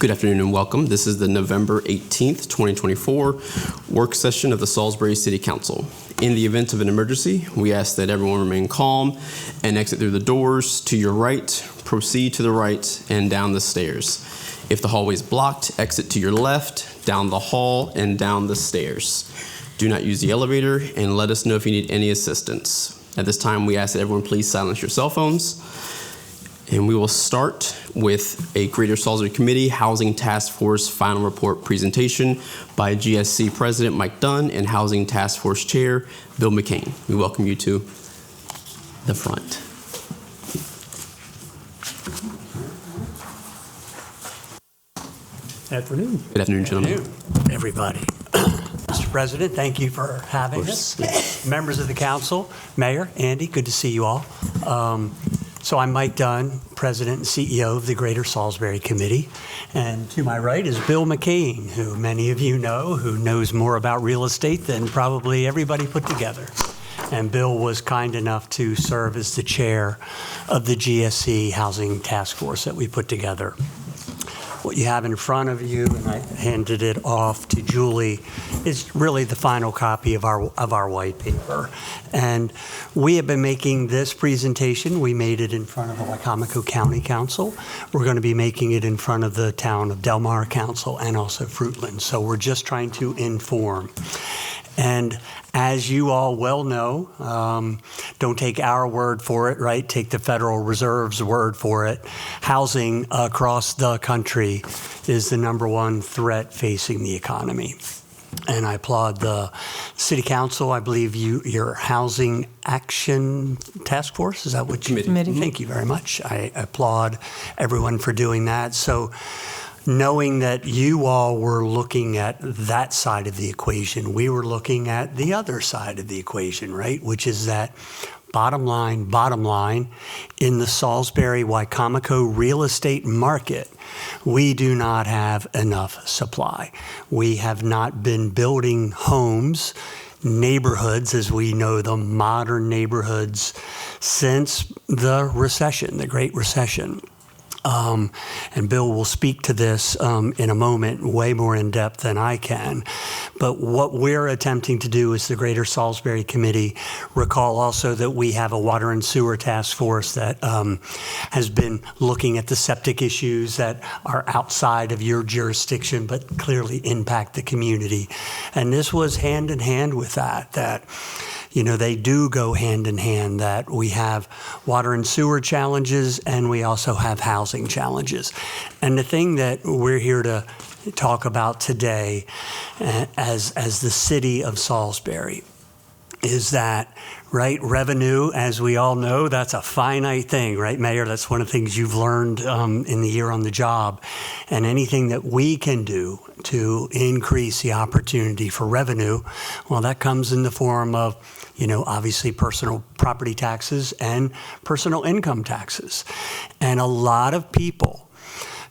Good afternoon and welcome. This is the November 18th, 2024 work session of the Salisbury City Council. In the event of an emergency, we ask that everyone remain calm and exit through the doors to your right, proceed to the right, and down the stairs. If the hallway is blocked, exit to your left, down the hall, and down the stairs. Do not use the elevator, and let us know if you need any assistance. At this time, we ask that everyone please silence your cell phones. And we will start with a Greater Salisbury Committee Housing Task Force final report presentation by GSC President Mike Dunn and Housing Task Force Chair Bill McCain. We welcome you to the front. Afternoon. Good afternoon, gentlemen. Everybody. Mr. President, thank you for having us. Members of the council, Mayor, Andy, good to see you all. So I'm Mike Dunn, President and CEO of the Greater Salisbury Committee. And to my right is Bill McCain, who many of you know, who knows more about real estate than probably everybody put together. And Bill was kind enough to serve as the chair of the GSC Housing Task Force that we put together. What you have in front of you, and I handed it off to Julie, is really the final copy of our white paper. And we have been making this presentation. We made it in front of the Wicomico County Council. We're going to be making it in front of the town of Del Mar Council and also Fruitland. So we're just trying to inform. And as you all well know, don't take our word for it, right? Take the Federal Reserve's word for it. Housing across the country is the #1 threat facing the economy. And I applaud the City Council. I believe your Housing Action Task Force, is that what you? Committee. Thank you very much. I applaud everyone for doing that. So, knowing that you all were looking at that side of the equation, we were looking at the other side of the equation, right? Which is that bottom line, in the Salisbury-Wicomico real estate market, we do not have enough supply. We have not been building homes, neighborhoods as we know them, modern neighborhoods, since the recession, the Great Recession. And Bill will speak to this in a moment, way more in depth than I can. But what we're attempting to do is the Greater Salisbury Committee. Recall also that we have a water and sewer task force that has been looking at the septic issues that are outside of your jurisdiction but clearly impact the community. And this was hand in hand with that you know, they do go hand in hand, that we have water and sewer challenges and we also have housing challenges. And the thing that we're here to talk about today as the city of Salisbury is that, right, revenue, as we all know, that's a finite thing, right, Mayor? That's one of the things you've learned in the year on the job. And anything that we can do to increase the opportunity for revenue, well, that comes in the form of, you know, obviously personal property taxes and personal income taxes. And a lot of people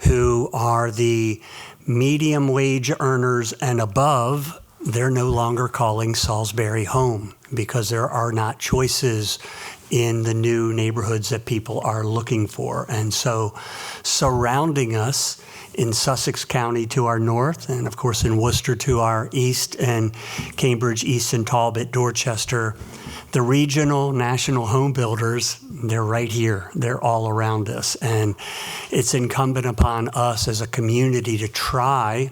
who are the medium wage earners and above, they're no longer calling Salisbury home because there are not choices in the new neighborhoods that people are looking for. And so surrounding us in Sussex County to our north, and of course in Worcester to our east, and Cambridge, Easton, Talbot, Dorchester, the regional national home builders, they're right here. They're all around us. And it's incumbent upon us as a community to try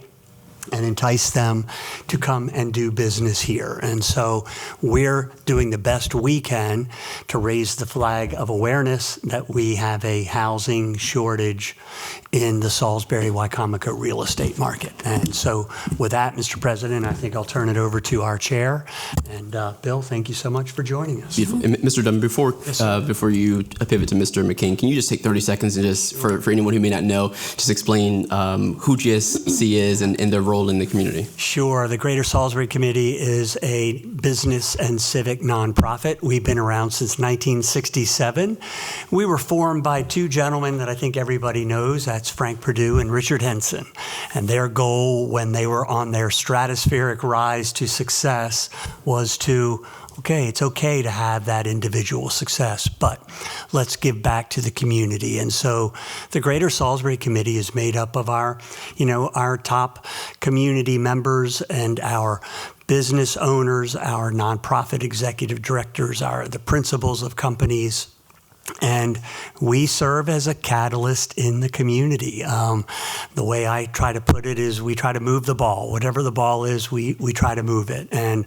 and entice them to come and do business here. And so we're doing the best we can to raise the flag of awareness that we have a housing shortage in the Salisbury-Wicomico real estate market. And so with that, Mr. President, I think I'll turn it over to our chair. And Bill, thank you so much for joining us. Beautiful. And Mr. Dunn, before you pivot to Mr. McCain, can you just take 30 seconds and just, for anyone who may not know, just explain who GSC is and their role in the community? Sure. The Greater Salisbury Committee is a business and civic nonprofit. We've been around since 1967. We were formed by two gentlemen that I think everybody knows. That's Frank Perdue and Richard Henson. And their goal when they were on their stratospheric rise to success was to Okay, it's okay to have that individual success, but let's give back to the community. And so the Greater Salisbury Committee is made up of our top community members and our business owners, our nonprofit executive directors, the principals of companies. And we serve as a catalyst in the community. The way I try to put it is we try to move the ball. Whatever the ball is, we try to move it. And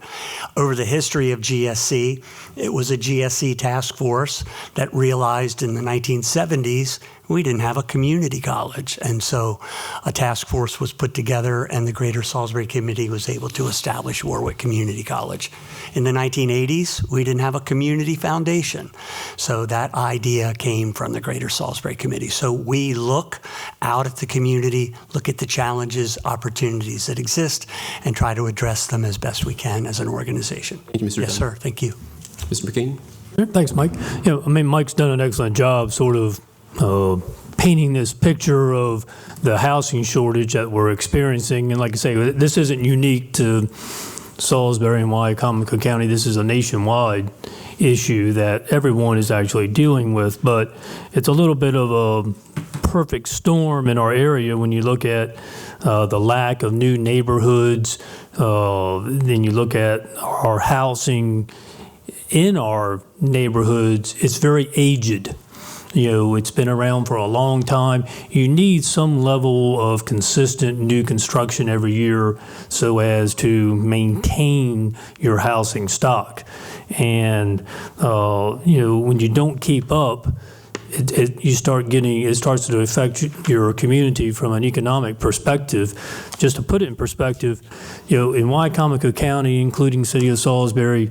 over the history of GSC, it was a GSC task force that realized in the 1970s we didn't have a community college. And so a task force was put together and the Greater Salisbury Committee was able to establish Warwick Community College. In the 1980s, we didn't have a community foundation. So that idea came from the Greater Salisbury Committee. So we look out at the community, look at the challenges, opportunities that exist, and try to address them as best we can as an organization. Thank you, Mr. Yes, Dunn. sir. Thank you. Mr. McCain? Thanks, Mike. Mike's done an excellent job sort of painting this picture of the housing shortage that we're experiencing. And like I say, this isn't unique to Salisbury and Wycomico County. This is a nationwide issue that everyone is actually dealing with. But it's a little bit of a perfect storm in our area when you look at the lack of new neighborhoods. Then you look at our housing in our neighborhoods. It's very aged. It's been around for a long time. You need some level of consistent new construction every year so as to maintain your housing stock. And, when you don't keep up, it starts to affect your community from an economic perspective. Just to put it in perspective, in Wycomico County, including City of Salisbury,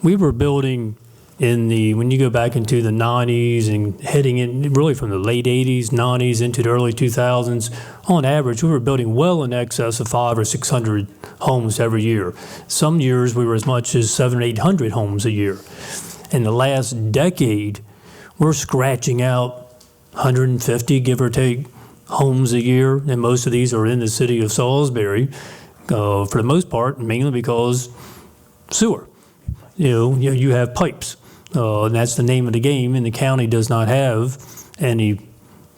we were building when you go back into the 90s and heading in really from the late 80s, 90s into the early 2000s, on average, we were building well in excess of 500 or 600 homes every year. Some years we were as much as 700 or 800 homes a year. In the last decade, we're scratching out 150, give or take, homes a year, and most of these are in the city of Salisbury, for the most part, mainly because sewer. You have pipes. And that's the name of the game, and the county does not have any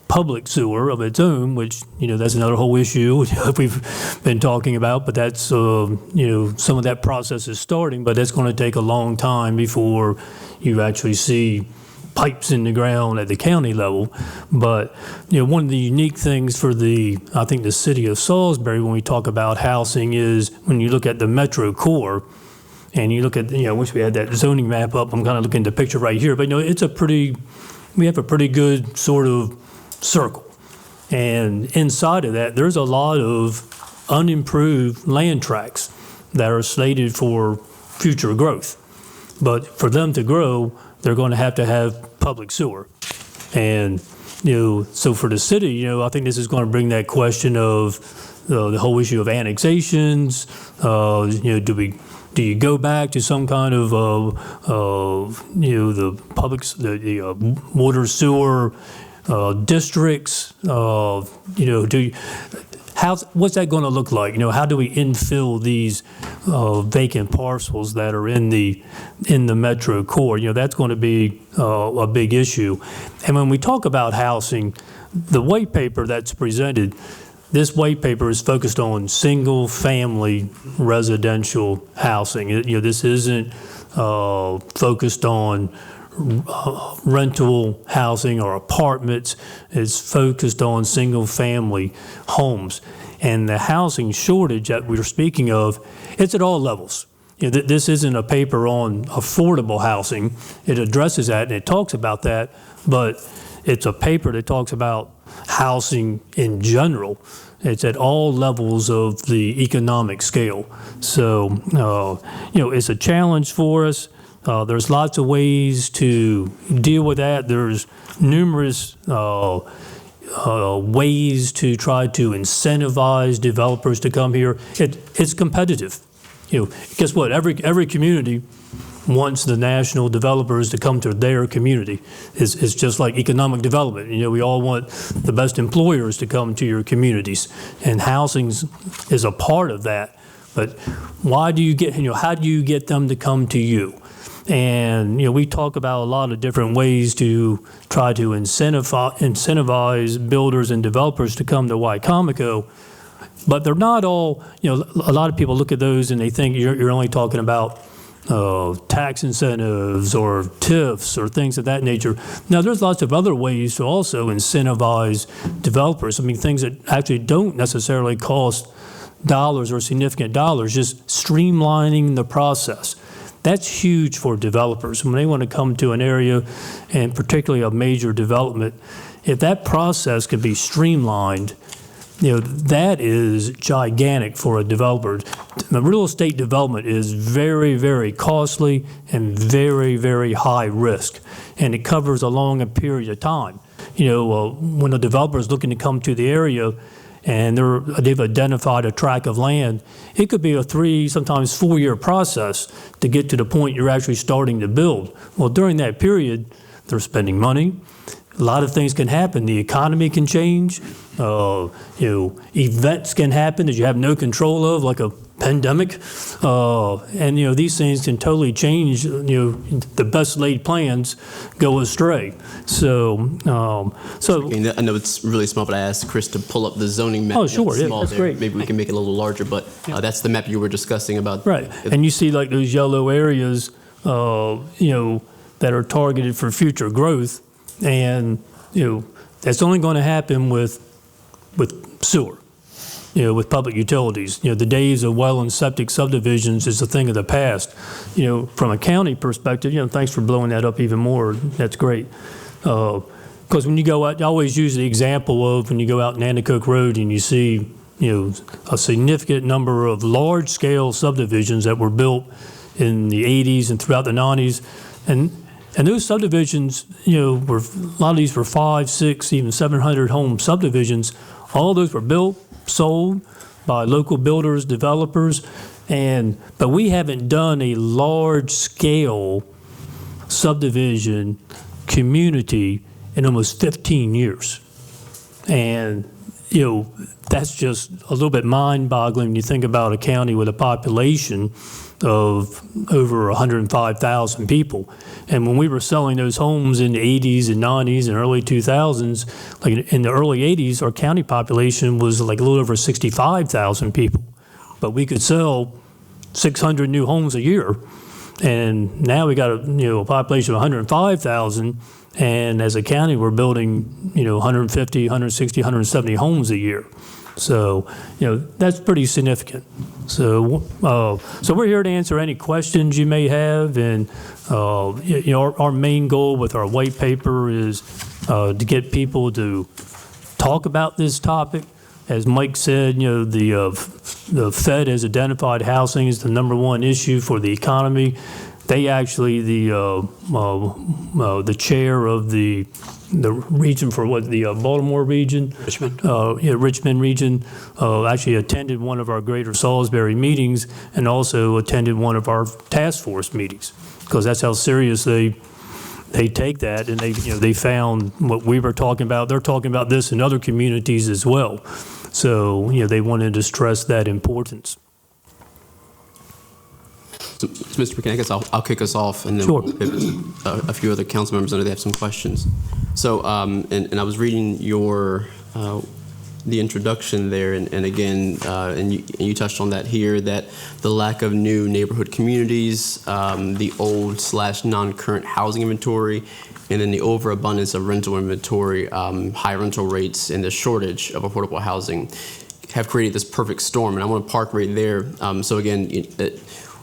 public sewer of its own, which, that's another whole issue we've been talking about, but that's, some of that process is starting, but that's going to take a long time before you actually see pipes in the ground at the county level. But, one of the unique things for I think the city of Salisbury when we talk about housing is when you look at the metro core, and you look at, I wish we had that zoning map up. I'm kind of looking at the picture right here. But, we have a pretty good sort of circle. And inside of that, there's a lot of unimproved land tracts that are slated for future growth. But for them to grow, they're going to have public sewer. And, so for the city, I think this is going to bring that question of the whole issue of annexations. Do you go back to some kind of, the public, the water sewer districts? What's that going to look like? How do we infill these vacant parcels that are in the metro core? That's going to be a big issue. And when we talk about housing, the white paper that's presented, this white paper is focused on single-family residential housing. This isn't focused on rental housing or apartments. It's focused on single-family homes. And the housing shortage that we're speaking of, it's at all levels. This isn't a paper on affordable housing. It addresses that and it talks about that, but it's a paper that talks about housing in general. It's at all levels of the economic scale. So, it's a challenge for us. There's lots of ways to deal with that. There's numerous ways to try to incentivize developers to come here. It's competitive. Guess what? Every community wants the national developers to come to their community. It's just like economic development. We all want the best employers to come to your communities, and housing is a part of that. But why do you get, how do you get them to come to you? And, we talk about a lot of different ways to try to incentivize builders and developers to come to Wycomico. But they're not all, a lot of people look at those and they think you're only talking about tax incentives or TIFs or things of that nature. Now, there's lots of other ways to also incentivize developers. I mean, things that actually don't necessarily cost dollars or significant dollars, just streamlining the process. That's huge for developers. When they want to come to an area, and particularly a major development, if that process could be streamlined, that is gigantic for a developer. The real estate development is very, very costly and very, very high risk, and it covers a long period of time. When a developer is looking to come to the area and they've identified a tract of land, it could be a 3, sometimes 4-year process to get to the point you're actually starting to build. Well, during that period, they're spending money. A lot of things can happen. The economy can change. Events can happen that you have no control of, like a pandemic. And these things can totally change. The best laid plans go astray. So. I know it's really small, but I asked Chris to pull up the zoning map. Oh, sure. That's small That's there. great. Maybe we can make it a little larger, but that's the map you were discussing about. Right. And you see like those yellow areas, that are targeted for future growth. And, that's only going to happen with sewer, with public utilities. The days of well and septic subdivisions is a thing of the past. From a county perspective, thanks for blowing that up even more. That's great. Because when you go out, I always use the example of when you go out Nanticoke Road and you see, a significant number of large-scale subdivisions that were built in the 80s and throughout the 90s. And those subdivisions, were a lot of these were 5, 6, even 700 home subdivisions. All those were built, sold by local builders, developers, but we haven't done a large-scale subdivision community in almost 15 years. And that's just a little bit mind-boggling when you think about a county with a population of over 105,000 people. And when we were selling those homes in the 80s and 90s and early 2000s, like in the early 80s, our county population was like a little over 65,000 people. But we could sell 600 new homes a year. And now we got a population of 105,000. And as a county, we're building, 150, 160, 170 homes a year. So, that's pretty significant. So we're here to answer any questions you may have. And, our main goal with our white paper is to get people to talk about this topic. As Mike said, the Fed has identified housing as the #1 issue for the economy. They actually, the chair of the region for the Baltimore region, Richmond. Richmond region, actually attended one of our Greater Salisbury meetings and also attended one of our task force meetings, because that's how serious they take that. And they found what we were talking about. They're talking about this in other communities as well. So they wanted to stress that importance. So, Mr. McKinney, I guess I'll kick us off, and then Sure. we'll pivot to a few other council members. I know they have some questions. So, and I was reading the introduction there, and again, and you touched on that here, that the lack of new neighborhood communities, the old/non-current housing inventory, and then the overabundance of rental inventory, high rental rates, and the shortage of affordable housing have created this perfect storm. And I want to park right there. So again,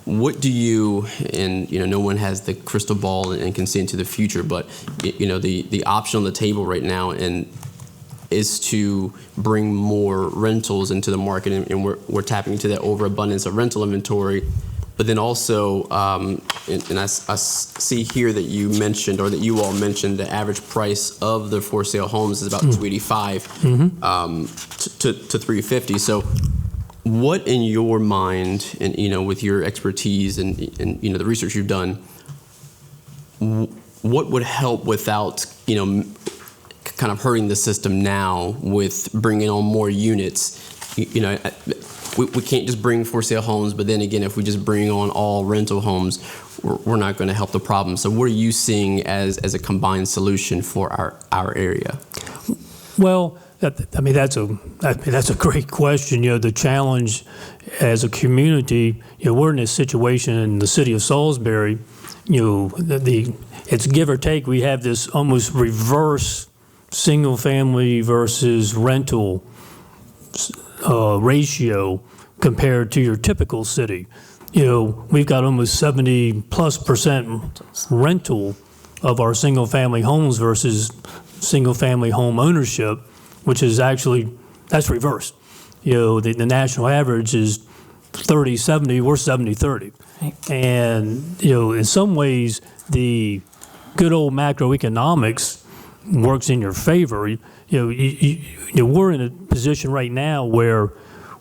what do you, and no one has the crystal ball and can see into the future, but the option on the table right now and is to bring more rentals into the market, and we're tapping into that overabundance of rental inventory. But then also, and I see here that you mentioned, or that you all mentioned, the average price of the for sale homes is about $285 to $350. So what in your mind, and with your expertise and the research you've done, what would help without kind of hurting the system now with bringing on more units? We can't just bring for sale homes, but then again, if we just bring on all rental homes, we're not going to help the problem. So what are you seeing as a combined solution for our area? Well, that's a great question. The challenge as a community, we're in this situation in the city of Salisbury. It's give or take. We have this almost reverse single family versus rental ratio compared to your typical city. We've got almost 70+% rental of our single family homes versus single family home ownership, which is actually, that's reversed. The national average is 30-70, we're 70-30. And, in some ways, the good old macroeconomics works in your favor. We're in a position right now where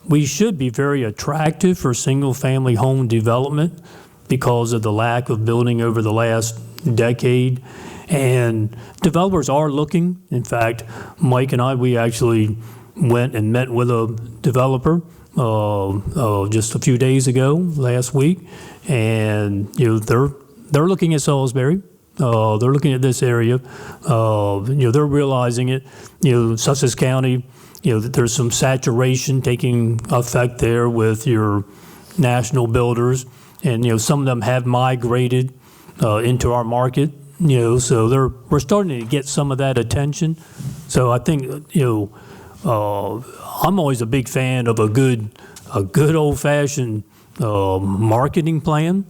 we should be very attractive for single-family home development because of the lack of building over the last decade. And developers are looking. In fact, Mike and I, we actually went and met with a developer just a few days ago, last week. And, they're looking at Salisbury. They're looking at this area. They're realizing it. Sussex County, there's some saturation taking effect there with your national builders. And, some of them have migrated into our market. So we're starting to get some of that attention. So I think, I'm always a big fan of a good old-fashioned marketing plan,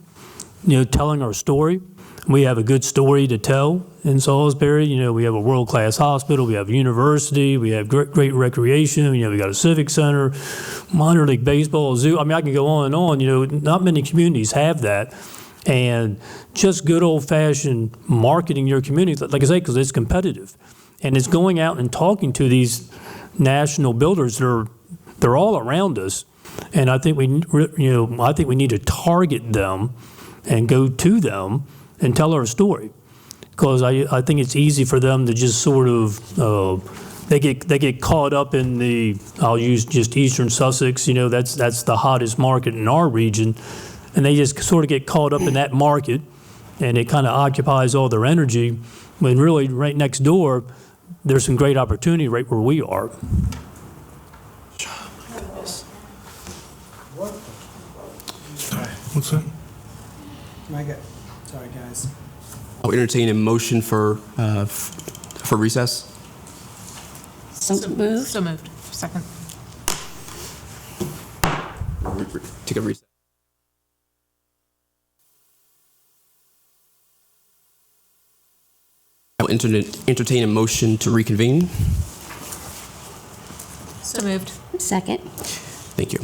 telling our story. We have a good story to tell in Salisbury. We have a world-class hospital, we have a university, we have great recreation, we got a civic center, minor league baseball, a zoo. I can go on and on. Not many communities have that. And just good old-fashioned marketing your community, like I say, because it's competitive. And it's going out and talking to these national builders. They're all around us. And I think we need to target them and go to them and tell our story, because I think it's easy for them to just sort of they get caught up in I'll use just Eastern Sussex. That's the hottest market in our region, and they just sort of get caught up in that market, and it kind of occupies all their energy. When really right next door, there's some great opportunity right where we are. What's that? Sorry, guys. I'll entertain a motion for recess. So moved. So moved. Second. Take a recess. I'll entertain a motion to reconvene. So moved. Second. Thank you.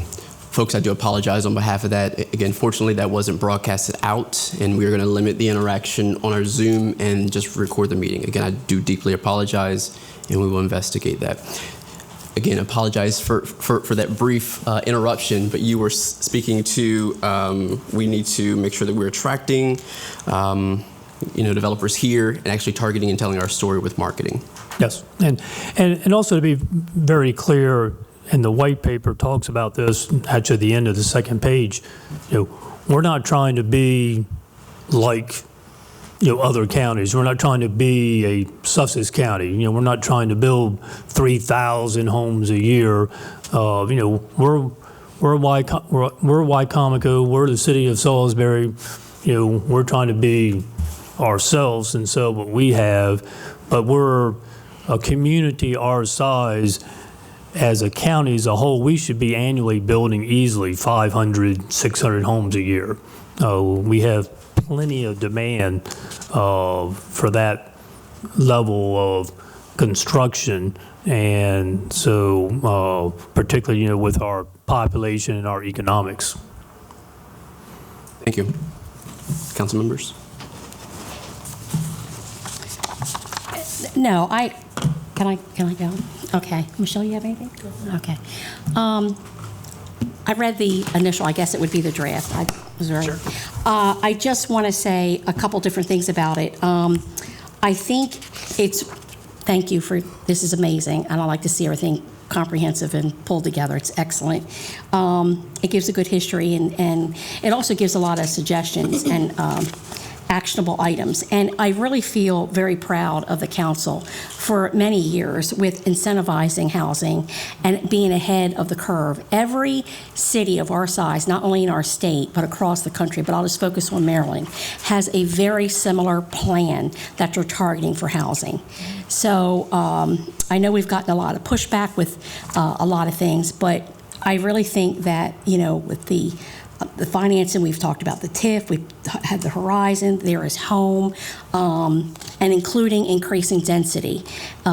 Folks, I do apologize on behalf of that. Again, fortunately, that wasn't broadcasted out, and we are going to limit the interaction on our Zoom and just record the meeting. Again, I do deeply apologize, and we will investigate that. Again, apologize for that brief interruption, but you were speaking to we need to make sure that we're attracting developers here and actually targeting and telling our story with marketing. Yes, and also to be very clear, and the white paper talks about this actually at the end of the second page. We're not trying to be like other counties. We're not trying to be a Sussex County. We're not trying to build 3,000 homes a year. We're Wycomico. We're the city of Salisbury. We're trying to be ourselves and sell what we have, but we're a community our size. As a county as a whole, we should be annually building easily 500, 600 homes a year. We have plenty of demand for that level of construction, and so particularly with our population and our economics. Thank you. Council members? No, can I go? Okay. Michelle, you have anything? Okay. I read the initial, I guess it would be the draft. I was very. Sure. I just want to say a couple different things about it. I think thank you for, this is amazing, and I like to see everything comprehensive and pulled together. It's excellent. It gives a good history, and it also gives a lot of suggestions and actionable items. And I really feel very proud of the council for many years with incentivizing housing and being ahead of the curve. Every city of our size, not only in our state, but across the country, but I'll just focus on Maryland, has a very similar plan that they're targeting for housing. So I know we've gotten a lot of pushback with a lot of things, but I really think that, with the financing, we've talked about the TIF, we've had the Horizon, there is home, and including increasing density.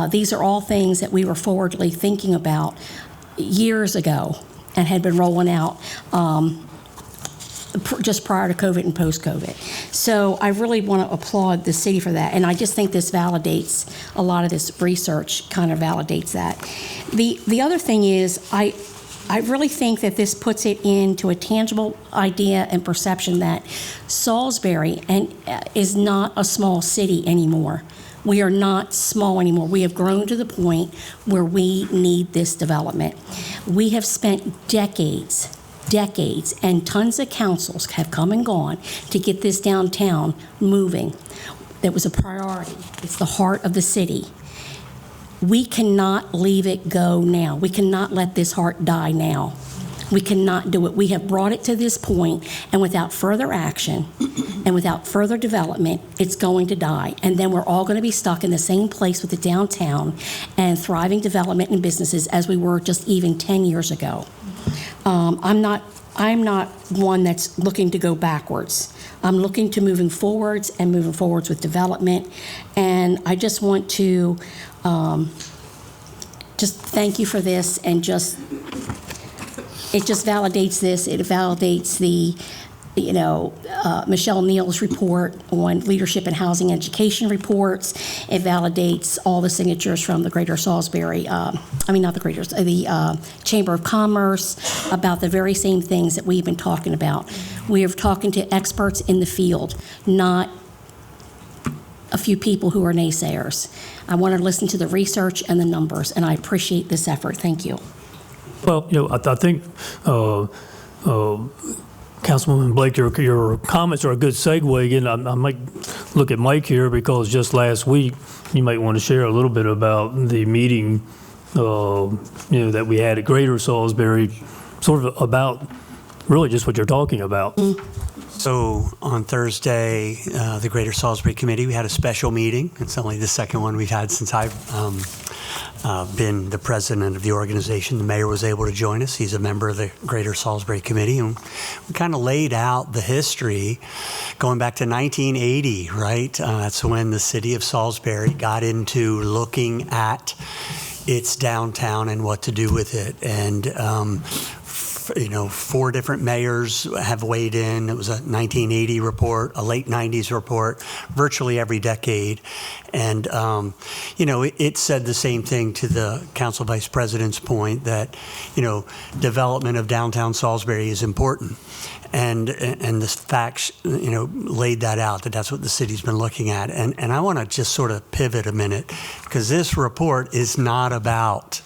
These are all things that we were forwardly thinking about years ago and had been rolling out just prior to COVID and post-COVID. So I really want to applaud the city for that, and I just think this validates, a lot of this research kind of validates that. The other thing is, I really think that this puts it into a tangible idea and perception that Salisbury is not a small city anymore. We are not small anymore. We have grown to the point where we need this development. We have spent decades, and tons of councils have come and gone to get this downtown moving. That was a priority. It's the heart of the city. We cannot leave it go now. We cannot let this heart die now. We cannot do it. We have brought it to this point, and without further action and without further development, it's going to die. And then we're all going to be stuck in the same place with the downtown and thriving development and businesses as we were just even 10 years ago. I'm not one that's looking to go backwards. I'm looking to moving forwards with development. And I just want to just thank you for this, and it just validates this. It validates the, Michelle Neal's report on leadership in housing education reports. It validates all the signatures from the Greater Salisbury, the Chamber of Commerce about the very same things that we've been talking about. We are talking to experts in the field, not a few people who are naysayers. I want to listen to the research and the numbers, and I appreciate this effort. Thank you. Well, I think Councilwoman Blake, your comments are a good segue, and I might look at Mike here, because just last week you might want to share a little bit about the meeting that we had at Greater Salisbury, sort of about really just what you're talking about. So on Thursday, the Greater Salisbury Committee, we had a special meeting. It's only the second one we've had since I've been the president of the organization. The mayor was able to join us. He's a member of the Greater Salisbury Committee. And we kind of laid out the history going back to 1980, right? That's when the city of Salisbury got into looking at its downtown and what to do with it. And 4 different mayors have weighed in. It was a 1980 report, a late 90s report, virtually every decade. And, it said the same thing to the council vice president's point that, development of downtown Salisbury is important. And the facts, laid that out, that's what the city's been looking at. And I want to just sort of pivot a minute, because this report is not about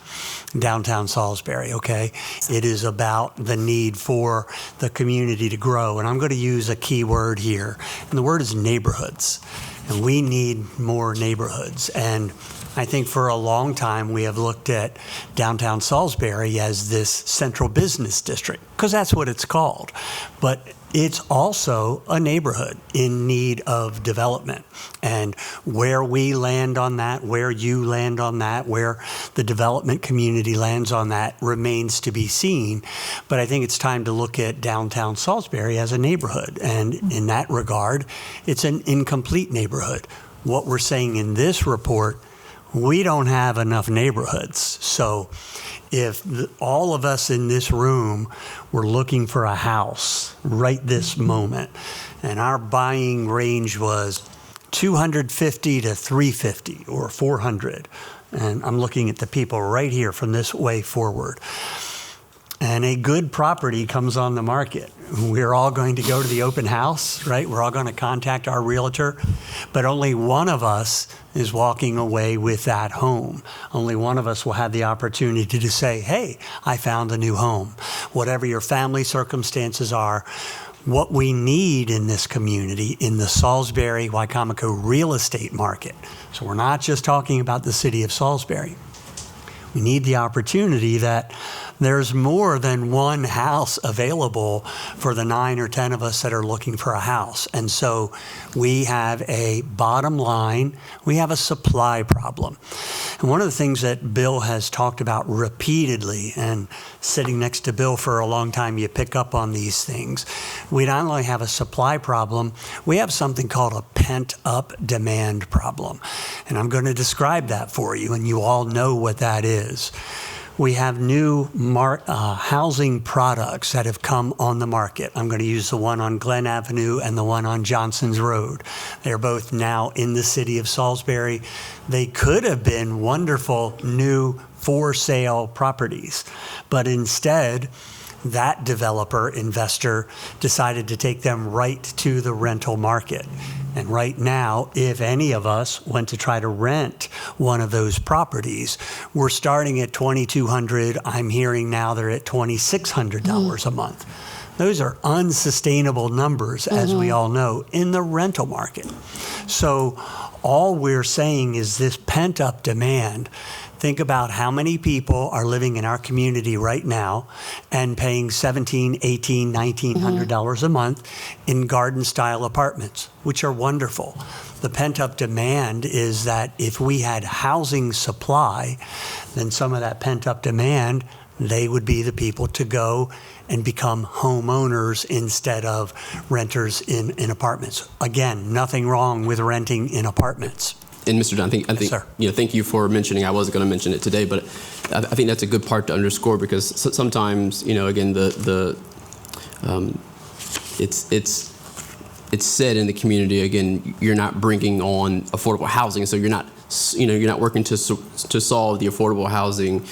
downtown Salisbury, okay? It is about the need for the community to grow. And I'm going to use a key word here, and the word is neighborhoods. And we need more neighborhoods. And I think for a long time we have looked at downtown Salisbury as this central business district, because that's what it's called. But it's also a neighborhood in need of development. And where we land on that, where you land on that, where the development community lands on that remains to be seen. But I think it's time to look at downtown Salisbury as a neighborhood. And in that regard, it's an incomplete neighborhood. What we're saying in this report, we don't have enough neighborhoods. So if all of us in this room were looking for a house right this moment, and our buying range was 250 to 350 or 400, and I'm looking at the people right here from this way forward, and a good property comes on the market, we're all going to go to the open house, right? We're all going to contact our realtor, but only one of us is walking away with that home. Only one of us will have the opportunity to say, hey, I found a new home. Whatever your family circumstances are, what we need in this community, in the Salisbury, Wicomico real estate market. So we're not just talking about the city of Salisbury. We need the opportunity that there's more than one house available for the 9 or 10 of us that are looking for a house. And so we have a bottom line, we have a supply problem. And one of the things that Bill has talked about repeatedly, and sitting next to Bill for a long time, you pick up on these things. We not only have a supply problem, we have something called a pent-up demand problem. And I'm going to describe that for you, and you all know what that is. We have new housing products that have come on the market. I'm going to use the one on Glen Avenue and the one on Johnson's Road. They're both now in the city of Salisbury. They could have been wonderful new for sale properties, but instead, that developer investor decided to take them right to the rental market. And right now, if any of us went to try to rent one of those properties, we're starting at $2,200. I'm hearing now they're at $2,600 a month. Those are unsustainable numbers, as we all know, in the rental market. So all we're saying is this pent-up demand. Think about how many people are living in our community right now and paying $1,700, $1,800, $1,900 a month in garden-style apartments, which are wonderful. The pent-up demand is that if we had housing supply, then some of that pent-up demand, they would be the people to go and become homeowners instead of renters in apartments. Again, nothing wrong with renting in apartments. And Mr. Dunn, I think sir. Thank you for mentioning. I wasn't going to mention it today, but I think that's a good part to underscore because sometimes, again, it's said in the community, again, you're not bringing on affordable housing, so you're not working to solve the affordable housing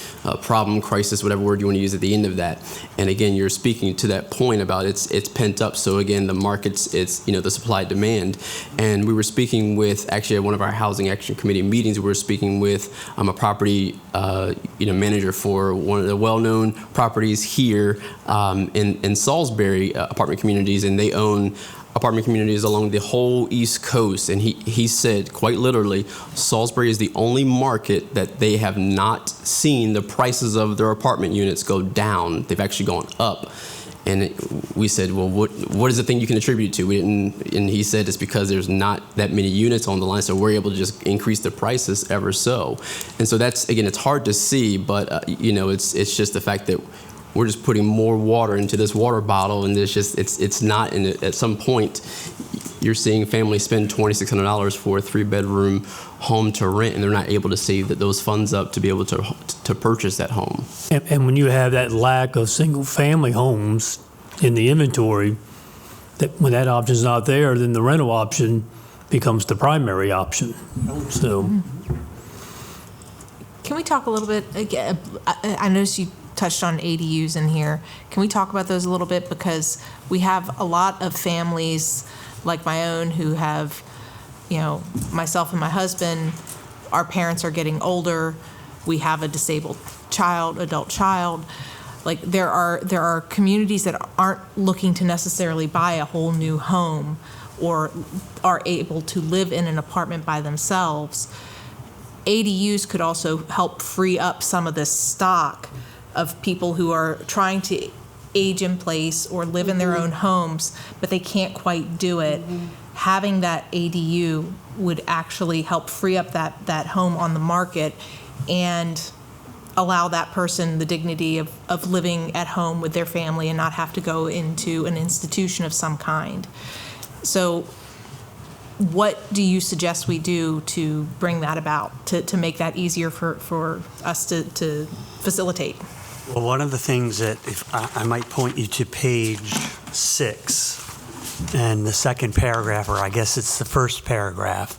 problem, crisis, whatever word you want to use at the end of that. And again, you're speaking to that point about it's pent up. So again, the markets, it's the supply demand. And we were speaking with actually at one of our Housing Action Committee meetings. We were speaking with a property manager for one of the well-known properties here in Salisbury apartment communities, and they own apartment communities along the whole East Coast. And he said, quite literally, Salisbury is the only market that they have not seen the prices of their apartment units go down. They've actually gone up. And we said, well, what is the thing you can attribute to? And he said it's because there's not that many units on the line, so we're able to just increase the prices ever so. And so that's, again, it's hard to see, but it's just the fact that we're just putting more water into this water bottle, and it's not. And at some point, you're seeing families spend $2,600 for a 3-bedroom home to rent, and they're not able to save those funds up to be able to purchase that home. And when you have that lack of single-family homes in the inventory, when that option's not there, then the rental option becomes the primary option. So, can we talk a little bit again? I noticed you touched on ADUs in here. Can we talk about those a little bit? Because we have a lot of families like my own who have, myself and my husband, our parents are getting older. We have a disabled adult child. Like there are communities that aren't looking to necessarily buy a whole new home or are able to live in an apartment by themselves. ADUs could also help free up some of this stock of people who are trying to age in place or live in their own homes, but they can't quite do it. Having that ADU would actually help free up that home on the market and allow that person the dignity of living at home with their family and not have to go into an institution of some kind. So what do you suggest we do to bring that about, to make that easier for us to facilitate? Well, one of the things that if I might point you to page 6 and the second paragraph, or I guess it's the first paragraph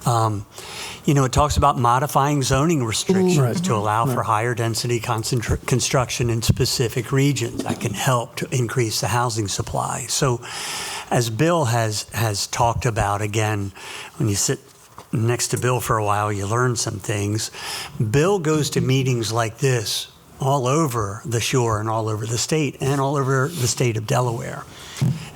It talks about modifying zoning restrictions Right. to allow for higher density construction in specific regions that can help to increase the housing supply. So as Bill has talked about, again, when you sit next to Bill for a while, you learn some things. Bill goes to meetings like this all over the shore and all over the state and all over the state of Delaware.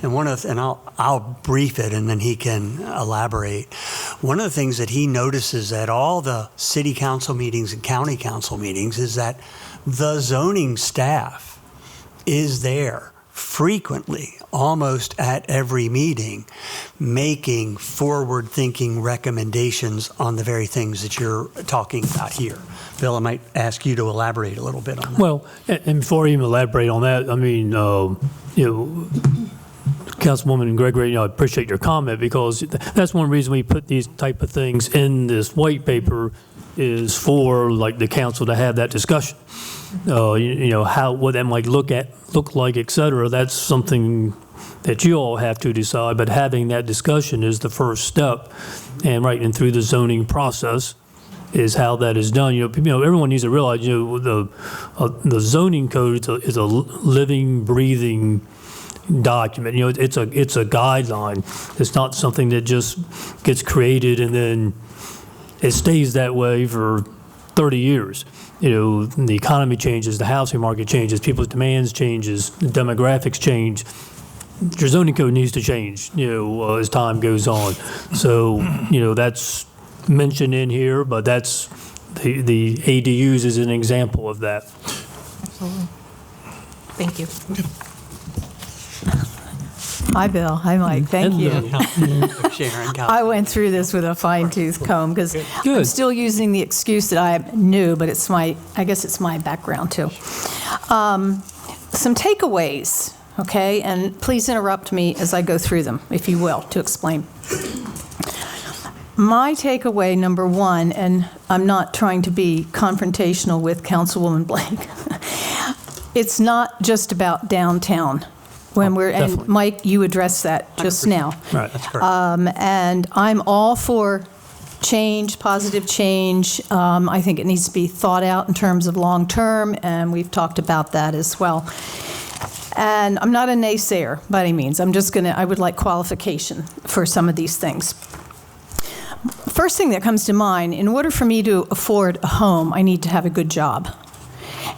And I'll brief it and then he can elaborate. One of the things that he notices at all the city council meetings and county council meetings is that the zoning staff is there frequently, almost at every meeting, making forward-thinking recommendations on the very things that you're talking about here. Bill, I might ask you to elaborate a little bit on that. Well, and before I even elaborate on that, I mean, Councilwoman Gregory, I appreciate your comment, because that's one reason we put these type of things in this white paper, is for like the council to have that discussion. What that might look like, et cetera. That's something that you all have to decide, but having that discussion is the first step. And through the zoning process is how that is done. Everyone needs to realize, the zoning code is a living, breathing document. It's a guideline. It's not something that just gets created and then it stays that way for 30 years. The economy changes, the housing market changes, people's demands changes, demographics change. Your zoning code needs to change, as time goes on. So, that's mentioned in here, but that's the ADUs is an example of that. Absolutely. Thank you. Hi, Bill. Hi, Mike. Thank you. Sharon, I went through this with a fine-tooth comb because I'm Good. still using the excuse that I knew, but I guess it's my background too. Some takeaways, okay? And please interrupt me as I go through them, if you will, to explain. My takeaway, number one, and I'm not trying to be confrontational with Councilwoman Blake, it's not just about downtown. And definitely. Mike, you addressed that just now. Right. That's correct. And I'm all for change, positive change. I think it needs to be thought out in terms of long-term, and we've talked about that as well. And I'm not a naysayer by any means. I would like qualification for some of these things. First thing that comes to mind, in order for me to afford a home, I need to have a good job.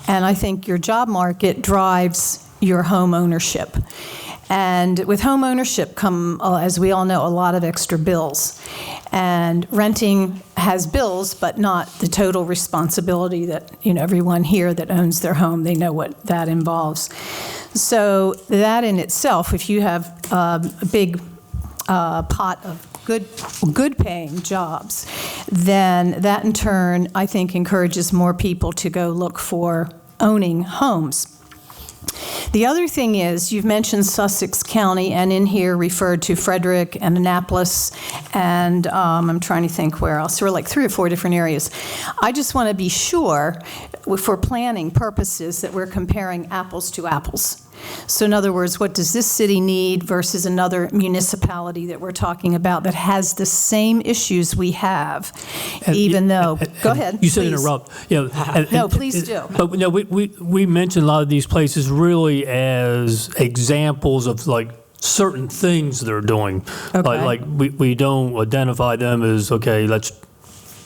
And I think your job market drives your home ownership. And with home ownership come, as we all know, a lot of extra bills. And renting has bills, but not the total responsibility that, everyone here that owns their home, they know what that involves. So that in itself, if you have a big pot of good paying jobs, then that in turn, I think, encourages more people to go look for owning homes. The other thing is, you've mentioned Sussex County, and in here referred to Frederick and Annapolis, and I'm trying to think where else. There were like 3 or 4 different areas. I just want to be sure, for planning purposes, that we're comparing apples to apples. So in other words, what does this city need versus another municipality that we're talking about that has the same issues we have, even though, go ahead, You said please. interrupt. No, please do. But we mentioned a lot of these places really as examples of certain things they're doing. Okay. We don't identify them as, okay, let's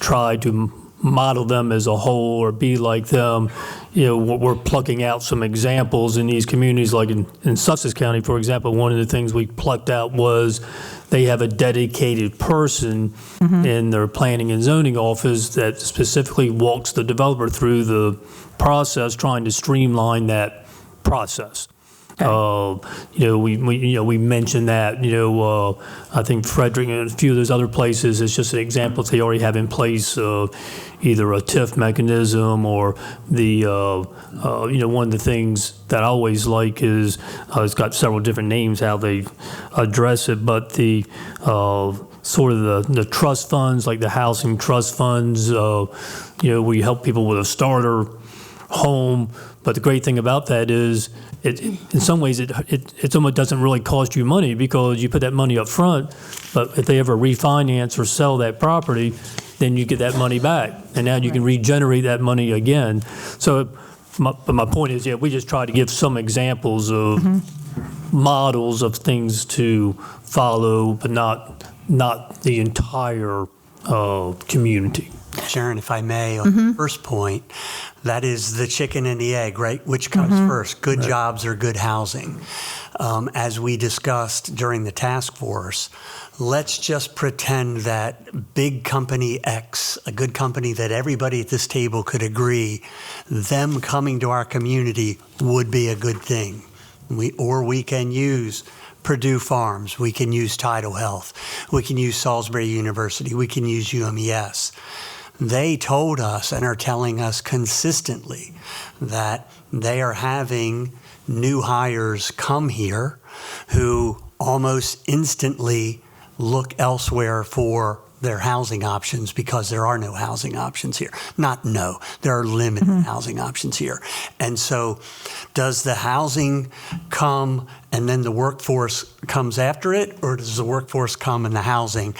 try to model them as a whole or be like them. We're plucking out some examples in these communities, like in Sussex County, for example. One of the things we plucked out was they have a dedicated person in their planning and zoning office that specifically walks the developer through the process, trying to streamline that process. We mentioned that, I think Frederick and a few of those other places is just an example. They already have in place either a TIF mechanism or the, one of the things that I always like is it's got several different names how they address it, but the sort of the trust funds, like the housing trust funds, we help people with a starter home, But the great thing about that is, in some ways, it almost doesn't really cost you money because you put that money up front. But if they ever refinance or sell that property, then you get that money back, and now you can regenerate that money again. So, but my point is, yeah, we just try to give some examples of models of things to follow, but not the entire community. Sharon, if I may, on the first point, that is the chicken and the egg, right? Which comes first, good jobs or good housing? As we discussed during the task force, let's just pretend that big company X, a good company that everybody at this table could agree, them coming to our community would be a good thing. We can use Purdue Farms, we can use Tidal Health, we can use Salisbury University, we can use UMES. They told us and are telling us consistently that they are having new hires come here who almost instantly look elsewhere for their housing options because there are no housing options here. There are limited housing options here. And so does the housing come and then the workforce comes after it, or does the workforce come and the housing?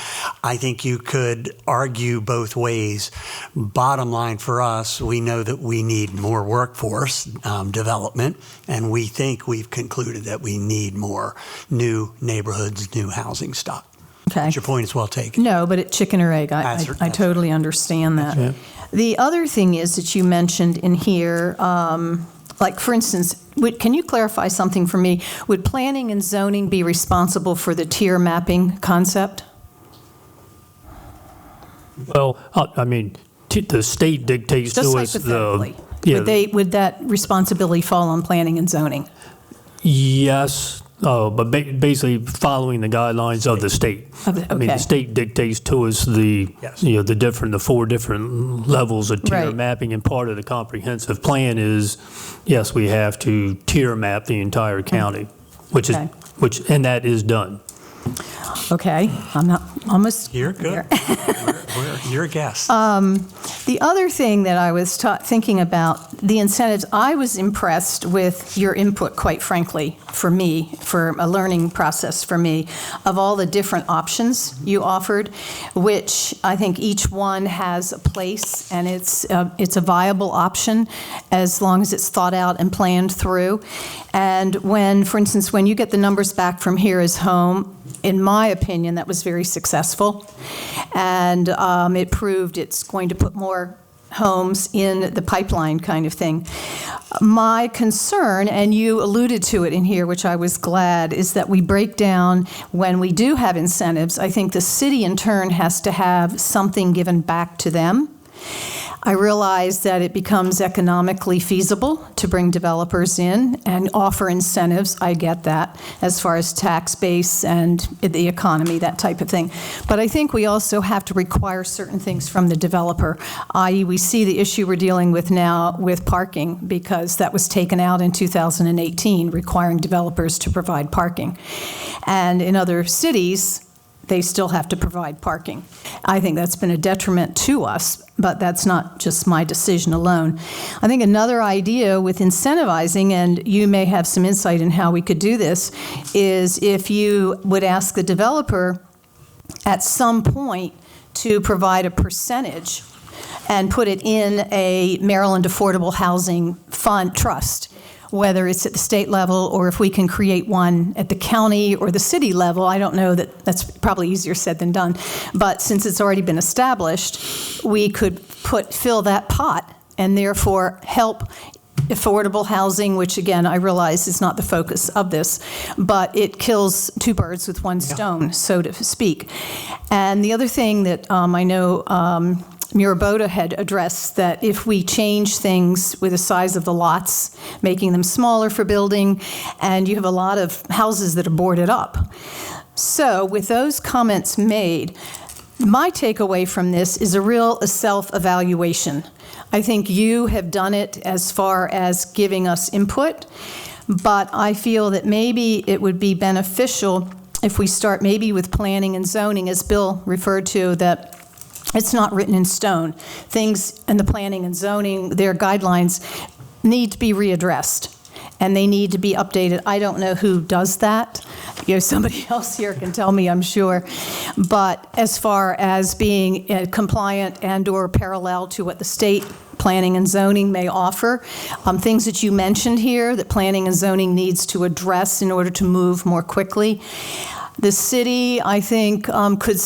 I think you could argue both ways. Bottom line for us, we know that we need more workforce development, and we think we've concluded that we need more new neighborhoods, new housing stock. Okay. Your point is well taken. No, but it's chicken or egg. I totally understand that. Yeah. The other thing is that you mentioned in here, like, for instance, can you clarify something for me? Would planning and zoning be responsible for the tier mapping concept? Well, I mean, the state dictates Just to us hypothetically. the Would that responsibility fall on planning and zoning? yes, but basically following the guidelines of the state. I mean, Okay. the state dictates to us the Yes. the 4 different levels of tier Right. mapping, and part of the comprehensive plan is, yes, we have to tier map the entire county, Okay. and that is done. Okay, I'm not, almost. You're good. You're a guest. The other thing that I was thinking about, the incentives, I was impressed with your input, quite frankly, for a learning process for me, of all the different options you offered, which I think each one has a place, and it's a viable option as long as it's thought out and planned through. And when, for instance, when you get the numbers back from Here is Home, in my opinion, that was very successful. And it proved it's going to put more homes in the pipeline kind of thing. My concern, and you alluded to it in here, which I was glad, is that we break down when we do have incentives. I think the city in turn has to have something given back to them. I realize that it becomes economically feasible to bring developers in and offer incentives. I get that, as far as tax base and the economy, that type of thing. But I think we also have to require certain things from the developer, i.e. we see the issue we're dealing with now with parking, because that was taken out in 2018, requiring developers to provide parking. And in other cities, they still have to provide parking. I think that's been a detriment to us, but that's not just my decision alone. I think another idea with incentivizing, and you may have some insight in how we could do this, is if you would ask the developer at some point to provide a percentage and put it in a Maryland Affordable Housing Fund Trust, whether it's at the state level or if we can create one at the county or the city level. I don't know, that's probably easier said than done. But since it's already been established, we could fill that pot and therefore help affordable housing, which again, I realize is not the focus of this, but it kills 2 birds with 1 stone, so to speak. And the other thing that I know Miraboda had addressed, that if we change things with the size of the lots, making them smaller for building, and you have a lot of houses that are boarded up. So with those comments made, my takeaway from this is a real self-evaluation. I think you have done it as far as giving us input, but I feel that maybe it would be beneficial if we start maybe with planning and zoning, as Bill referred to, that it's not written in stone. Things in the planning and zoning, their guidelines need to be readdressed, and they need to be updated. I don't know who does that. Somebody else here can tell me, I'm sure. But as far as being compliant and/or parallel to what the state planning and zoning may offer, things that you mentioned here that planning and zoning needs to address in order to move more quickly. The city, I think, could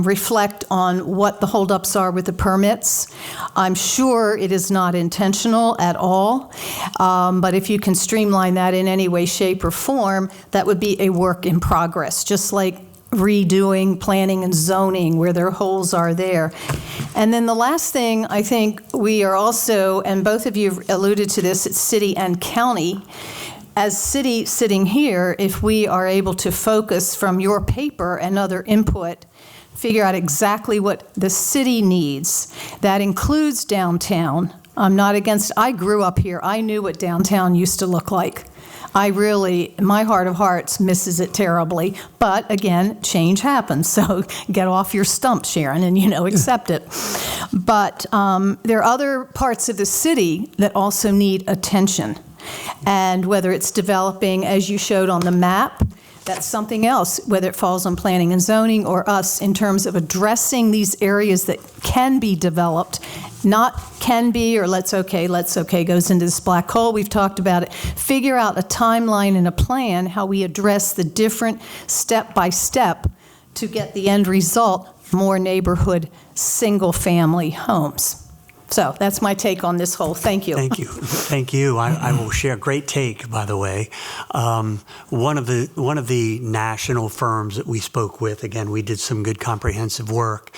reflect on what the holdups are with the permits. I'm sure it is not intentional at all, but if you can streamline that in any way, shape, or form, that would be a work in progress, just like redoing planning and zoning where their holes are there. And then the last thing, I think we are also, and both of you alluded to this, it's city and county. As city sitting here, if we are able to focus from your paper and other input, figure out exactly what the city needs, that includes downtown. I'm not against, I grew up here. I knew what downtown used to look like. I really, my heart of hearts misses it terribly. But again, change happens. So get off your stump, Sharon, and, accept it. But there are other parts of the city that also need attention. And whether it's developing, as you showed on the map, that's something else, whether it falls on planning and zoning or us in terms of addressing these areas that can be developed, not can be or let's okay goes into this black hole. We've talked about it. Figure out a timeline and a plan, how we address the different step by step to get the end result, more neighborhood single-family homes. So that's my take on this whole. Thank you. Thank you. Thank you. I will share. Great take, by the way. One of the national firms that we spoke with, again, we did some good comprehensive work.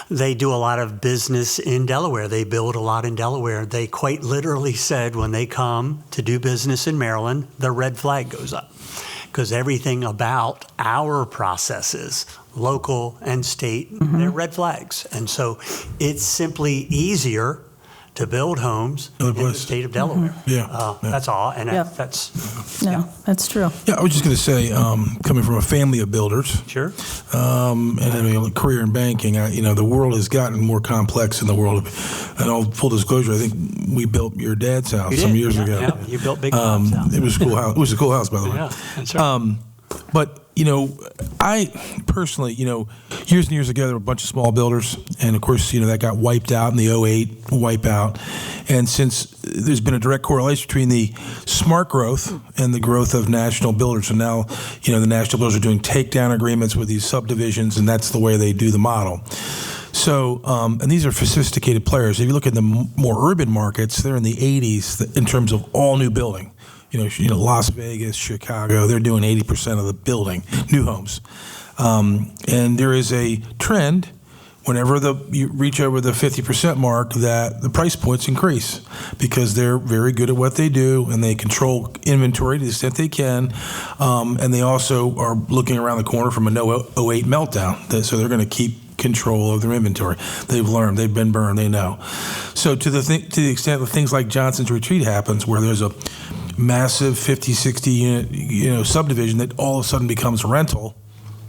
They do a lot of business in Delaware. They build a lot in Delaware. They quite literally said when they come to do business in Maryland, the red flag goes up. Because everything about our processes, local and state, they're red flags. And so it's simply easier to build homes in the state of Delaware. Yeah. That's all. And Yeah. that's, No, that's true. Yeah, I was just going to say, coming from a family of builders, sure. and having a career in banking, the world has gotten more complex in the world of, and all full disclosure, I think we built your dad's house some years ago. Yeah, you built big homes. It was a cool house. It was a cool house, by the way. Yeah, that's right. But, I personally, years and years ago, there were a bunch of small builders. And of course, that got wiped out in the 2008 wipeout. And since there's been a direct correlation between the smart growth and the growth of national builders. And now, the national builders are doing takedown agreements with these subdivisions, and that's the way they do the model. So, and these are sophisticated players. If you look at the more urban markets, they're in the 80s in terms of all new building. Las Vegas, Chicago, they're doing 80% of the building, new homes. And there is a trend, whenever you reach over the 50% mark, that the price points increase because they're very good at what they do and they control inventory to the extent they can. And they also are looking around the corner from a 2008 meltdown. So they're going to keep control of their inventory. They've learned, they've been burned, they know. So to the extent that things like Johnson's Retreat happens, where there's a massive 50, 60 unit subdivision that all of a sudden becomes rental,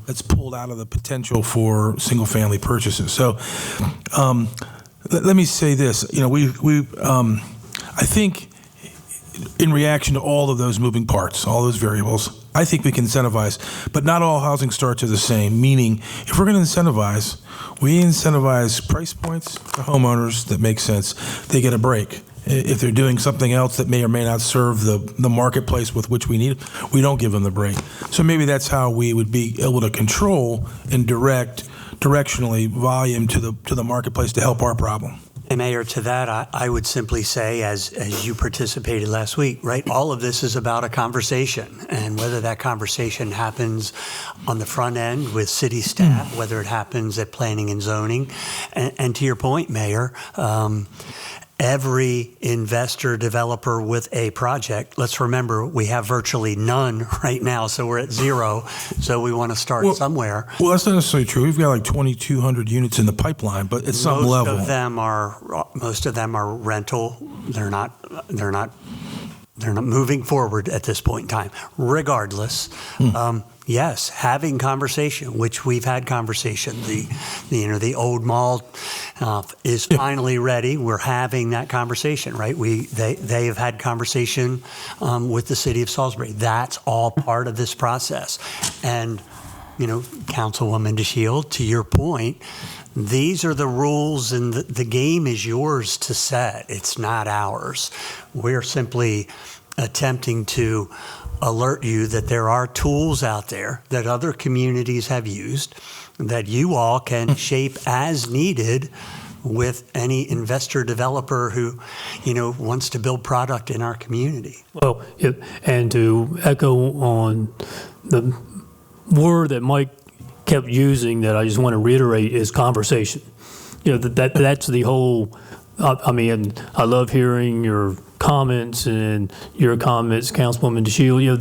that's pulled out of the potential for single family purchases. So let me say this, I think in reaction to all of those moving parts, all those variables, I think we can incentivize, but not all housing starts are the same, meaning if we're going to incentivize, we incentivize price points for homeowners that make sense. They get a break. If they're doing something else that may or may not serve the marketplace with which we need, we don't give them the break. So maybe that's how we would be able to control and directionally volume to the marketplace to help our problem. And Mayor, to that, I would simply say, as you participated last week, right, all of this is about a conversation. And whether that conversation happens on the front end with city staff, whether it happens at planning and zoning, and to your point, Mayor, every investor, developer with a project, let's remember, we have virtually none right now, so we're at zero. So we want to start somewhere. Well, that's not necessarily true. We've got like 2,200 units in the pipeline, but at some level. Most of them are rental. They're not They're not moving forward at this point in time. Regardless, yes, having conversation, which we've had conversation. The old mall is finally ready. We're having that conversation, right? They have had conversation with the city of Salisbury. That's all part of this process. And Councilwoman DeShield, to your point, these are the rules, and the game is yours to set. It's not ours. We're simply attempting to alert you that there are tools out there that other communities have used that you all can shape as needed with any investor developer who, wants to build product in our community. Well, and to echo on the word that Mike kept using that I just want to reiterate is conversation. That's the whole, I love hearing your comments and your comments, Councilwoman DeShield.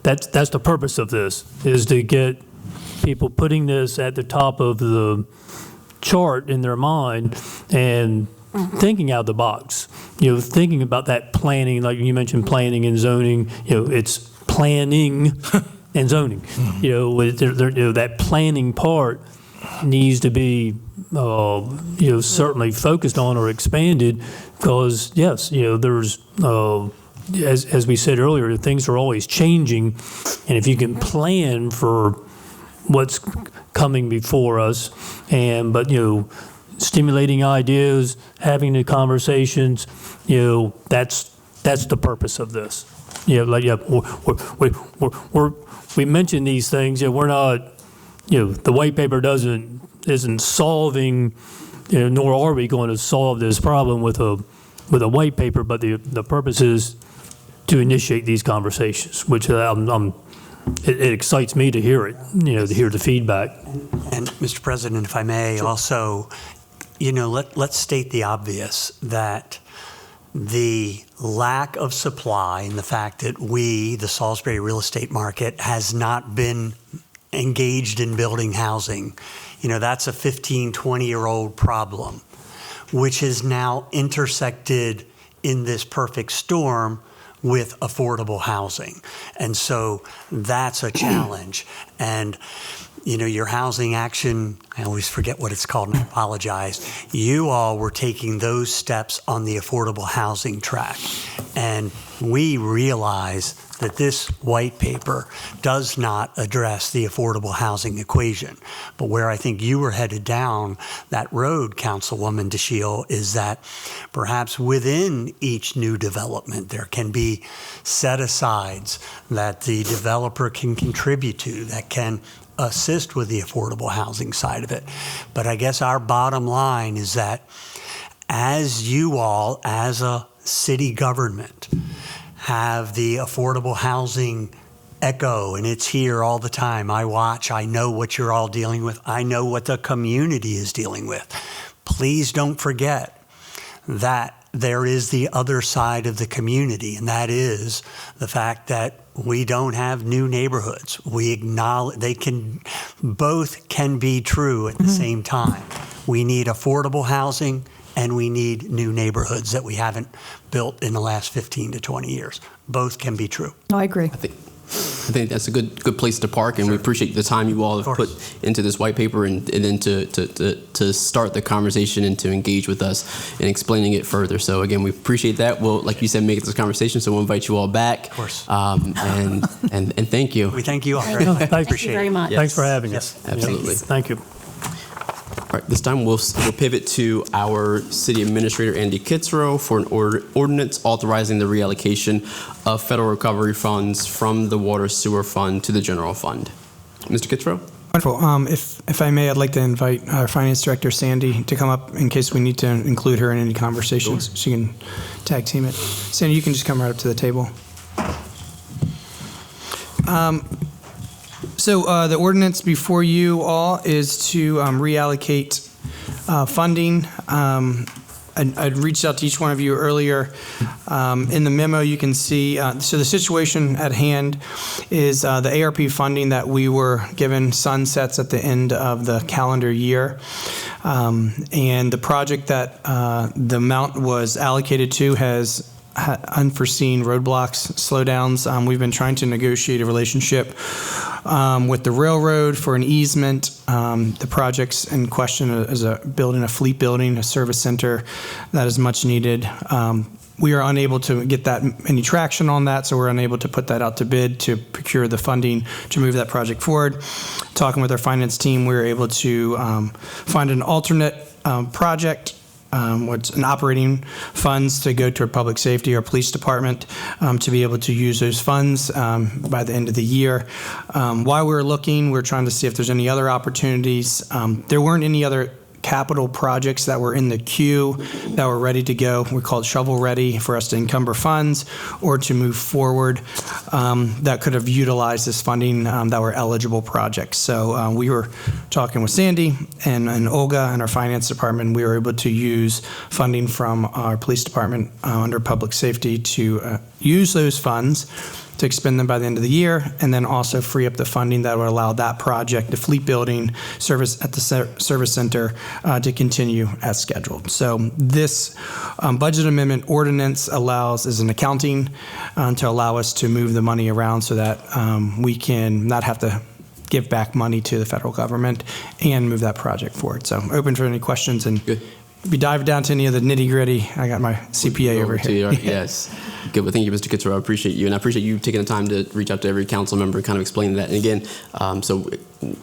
That's the purpose of this, is to get people putting this at the top of the chart in their mind and thinking out of the box, thinking about that planning, like you mentioned, planning and zoning, it's planning and zoning. That planning part needs to be, certainly focused on or expanded, because yes, there's, as we said earlier, things are always changing, and if you can plan for what's coming before us, but stimulating ideas, having the conversations, that's the purpose of this. We mention these things. We're not, the white paper isn't solving, nor are we going to solve this problem with a white paper. But the purpose is to initiate these conversations, which it excites me to hear it, to hear the feedback. And Mr. President, if I may, also, let's state the obvious, that the lack of supply and the fact that the Salisbury real estate market, has not been engaged in building housing, that's a 15, 20-year-old problem, which has now intersected in this perfect storm with affordable housing. And so that's a challenge. And your housing action, I always forget what it's called, and I apologize. You all were taking those steps on the affordable housing track. And we realize that this white paper does not address the affordable housing equation. But where I think you were headed down that road, Councilwoman DeShield, is that perhaps within each new development there can be set-asides that the developer can contribute to, that can assist with the affordable housing side of it. But I guess our bottom line is that as you all, as a city government, have the affordable housing echo, and it's here all the time. I watch, I know what you're all dealing with. I know what the community is dealing with. Please don't forget that there is the other side of the community, and that is the fact that we don't have new neighborhoods. We acknowledge both can be true at the same time. We need affordable housing, and we need new neighborhoods that we haven't built in the last 15 to 20 years. Both can be true. I agree. I think that's a good place to park, and we appreciate the time you all have put into this white paper, and then to start the conversation and to engage with us in explaining it further. So again, we appreciate that. We'll, like you said, make it this conversation, so we'll invite you all back. Of course. And thank you. We thank you all very much. Thank you very much. Thanks for having Yes. us. Absolutely. Thank you. All right, this time we'll pivot to our City Administrator, Andy Kitzrow, for an ordinance authorizing the reallocation of federal recovery funds from the Water Sewer Fund to the General Fund. Mr. Kitzrow? Wonderful. If I may, I'd like to invite our Finance Director, Sandy, to come up in case we need to include her in any conversations. Sure. She can tag team it. Sandy, you can just come right up to the table. So the ordinance before you all is to reallocate funding. I'd reached out to each one of you earlier. In the memo, you can see, so the situation at hand is the ARP funding that we were given sunsets at the end of the calendar year. And the project that the amount was allocated to has unforeseen roadblocks, slowdowns. We've been trying to negotiate a relationship with the railroad for an easement. The projects in question is building a fleet building, a service center that is much needed. We are unable to get any traction on that, so we're unable to put that out to bid to procure the funding to move that project forward. Talking with our finance team, we were able to find an alternate project, what's an operating funds to go to our public safety or police department to be able to use those funds by the end of the year. While we were looking, we were trying to see if there's any other opportunities. There weren't any other capital projects that were in the queue that were ready to go. We call it shovel ready for us to encumber funds or to move forward that could have utilized this funding that were eligible projects. So we were talking with Sandy and Olga and our finance department. We were able to use funding from our police department under public safety to use those funds to expend them by the end of the year, and then also free up the funding that would allow that project, the fleet building service at the service center, to continue as scheduled. So this budget amendment ordinance is an accounting to allow us to move the money around so that we can not have to give back money to the federal government and move that project forward. So open for any questions, and Good. if you dive down to any of the nitty gritty, I got my CPA over To here. you, yes. Good. Well, thank you, Mr. Kitzrow. I appreciate you. And I appreciate you taking the time to reach out to every council member and kind of explain that. And again, so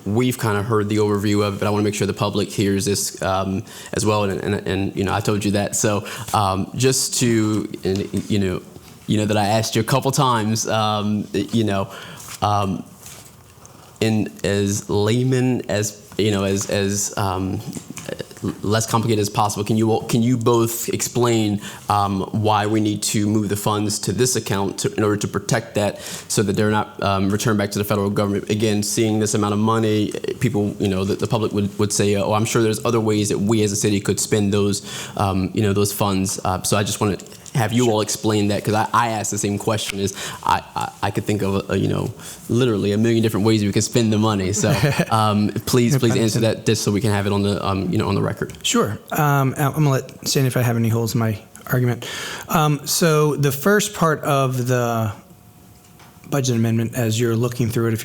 we've kind of heard the overview of it, but I want to make sure the public hears this as well. And I told you that. So just to, that I asked you a couple times, in as layman as, as less complicated as possible, can you both explain why we need to move the funds to this account in order to protect that so that they're not returned back to the federal government? Again, seeing this amount of money, people, the public would say, oh, I'm sure there's other ways that we as a city could spend those, those funds. So I just want to have you all explain that, because I asked the same question. Is I could think of literally a million different ways we could spend the money. So please answer that just so we can have it on the on the record. Sure. I'm gonna let Sandy if I have any holes in my argument. So the first part of the budget amendment, as you're looking through it, if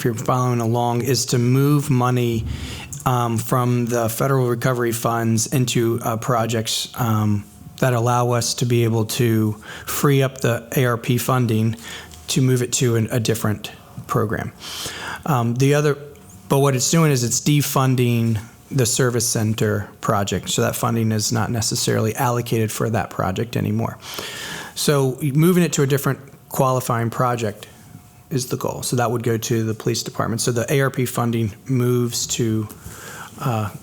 you're following along, is to move money from the federal recovery funds into projects that allow us to be able to free up the ARP funding to move it to a different program. But what it's doing is it's defunding the service center project. So that funding is not necessarily allocated for that project anymore. So moving it to a different qualifying project is the goal. So that would go to the police department. So the ARP funding moves to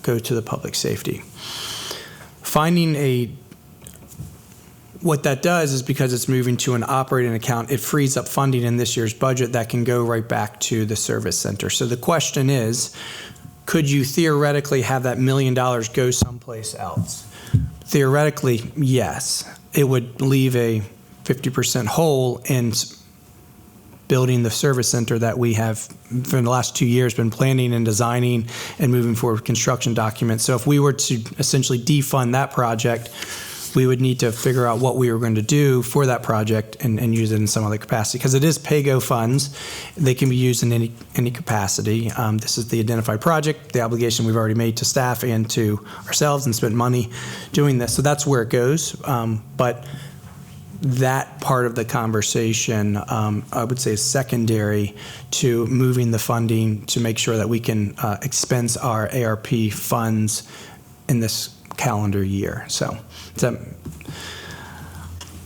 go to the public safety. What that does is, because it's moving to an operating account, it frees up funding in this year's budget that can go right back to the service center. So the question is, could you theoretically have that $1 million go someplace else? Theoretically, yes. It would leave a 50% hole in building the service center that we have for the last 2 years been planning and designing and moving forward construction documents. So if we were to essentially defund that project, we would need to figure out what we were going to do for that project and use it in some other capacity, because it is PAYGO funds. They can be used in any capacity. This is the identified project, the obligation we've already made to staff and to ourselves and spent money doing this. So that's where it goes. But that part of the conversation, I would say, is secondary to moving the funding to make sure that we can expense our ARP funds in this calendar year.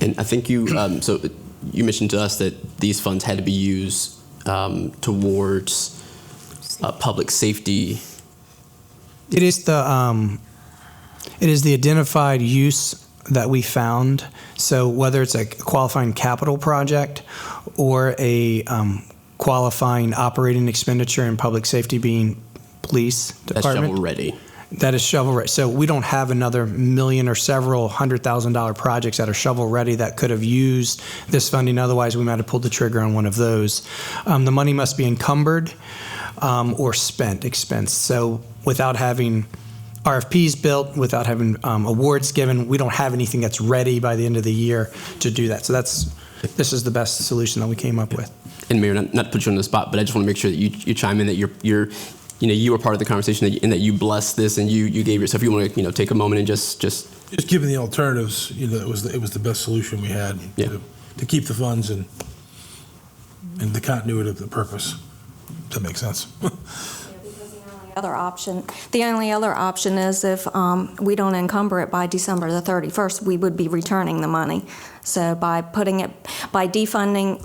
And I think you so you mentioned to us that these funds had to be used towards public safety. It is the identified use that we found. So whether it's a qualifying capital project or a qualifying operating expenditure in public safety, being police department. That's shovel ready. That is shovel ready. So we don't have another million or several $100,000 projects that are shovel ready that could have used this funding. Otherwise, we might have pulled the trigger on one of those. The money must be encumbered or expensed. So without having RFPs built, without having awards given. We don't have anything that's ready by the end of the year to do that. So this is the best solution that we came up with. And Mayor, not to put you on the spot, but I just want to make sure that you chime in that you were part of the conversation and that you blessed this and you gave yourself. You want to take a moment and just given the alternatives, it was the best solution we had to keep the funds and the continuity of the purpose. Does that make sense? The only other option is if we don't encumber it by December the 31st, we would be returning the money. So by defunding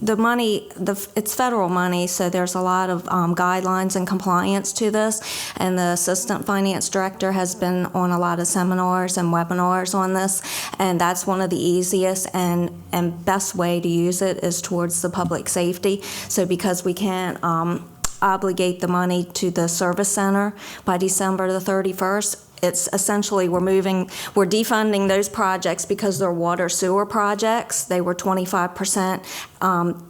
the money, it's federal money, so there's a lot of guidelines and compliance to this. And the assistant finance director has been on a lot of seminars and webinars on this, and that's one of the easiest and best way to use it is towards the public safety. So because we can't obligate the money to the service center by December the 31st. It's essentially we're defunding those projects because they're water sewer projects. They were 25%.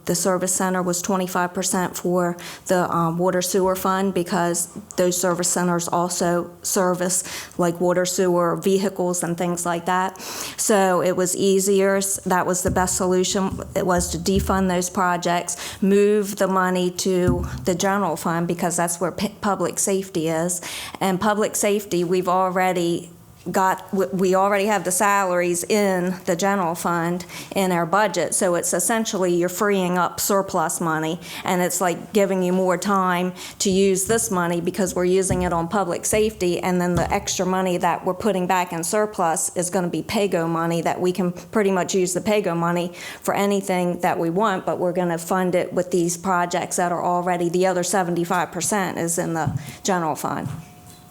The service center was 25% for the water sewer fund because those service centers also service like water sewer vehicles and things like that. So it was easier. That was the best solution. It was to defund those projects, move the money to the general fund because that's where public safety is. And public safety, we already have the salaries in the general fund in our budget, so it's essentially you're freeing up surplus money, and it's like giving you more time to use this money because we're using it on public safety, and then the extra money that we're putting back in surplus is going to be PAYGO money that we can pretty much use the PAYGO money for anything that we want, but we're going to fund it with these projects that are already, the other 75% is in the general fund.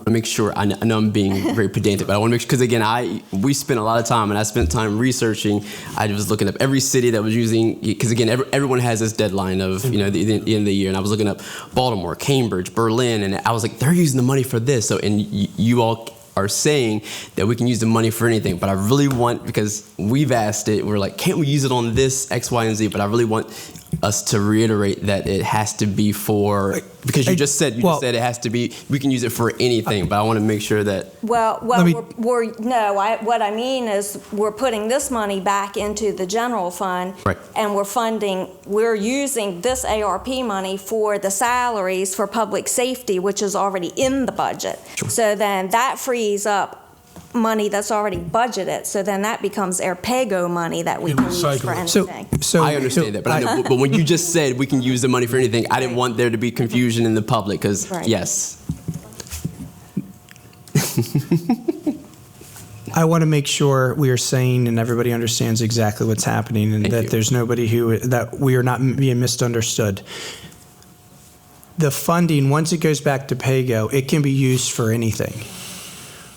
to make sure, I know I'm being very pedantic, but I want to make sure, because again, we spent a lot of time, and I spent time researching. I was looking up every city that was using, because again, everyone has this deadline of, the end of the year, and I was looking up Baltimore, Cambridge, Berlin, and I was like, they're using the money for this. So, and you all are saying that we can use the money for anything, but I really want, because we've asked it, we're like, can't we use it on this, X, Y, and Z? But I really want us to reiterate that it has to be for, because you just said it has to be, we can use it for anything, but I want to make sure that. What I mean is we're putting this money back into the general fund, Right. and we're using this ARP money for the salaries for public safety, which is already in the budget. Sure. So then that frees up money that's already budgeted, so then that becomes our PAYGO money that we can use for anything. I understand that, but when you just said we can use the money for anything, I didn't want there to be confusion in the public, because Right. yes. I want to make sure we are saying and everybody understands exactly what's happening, and Thank that you. there's nobody that we are not being misunderstood. The funding, once it goes back to PAYGO, it can be used for anything.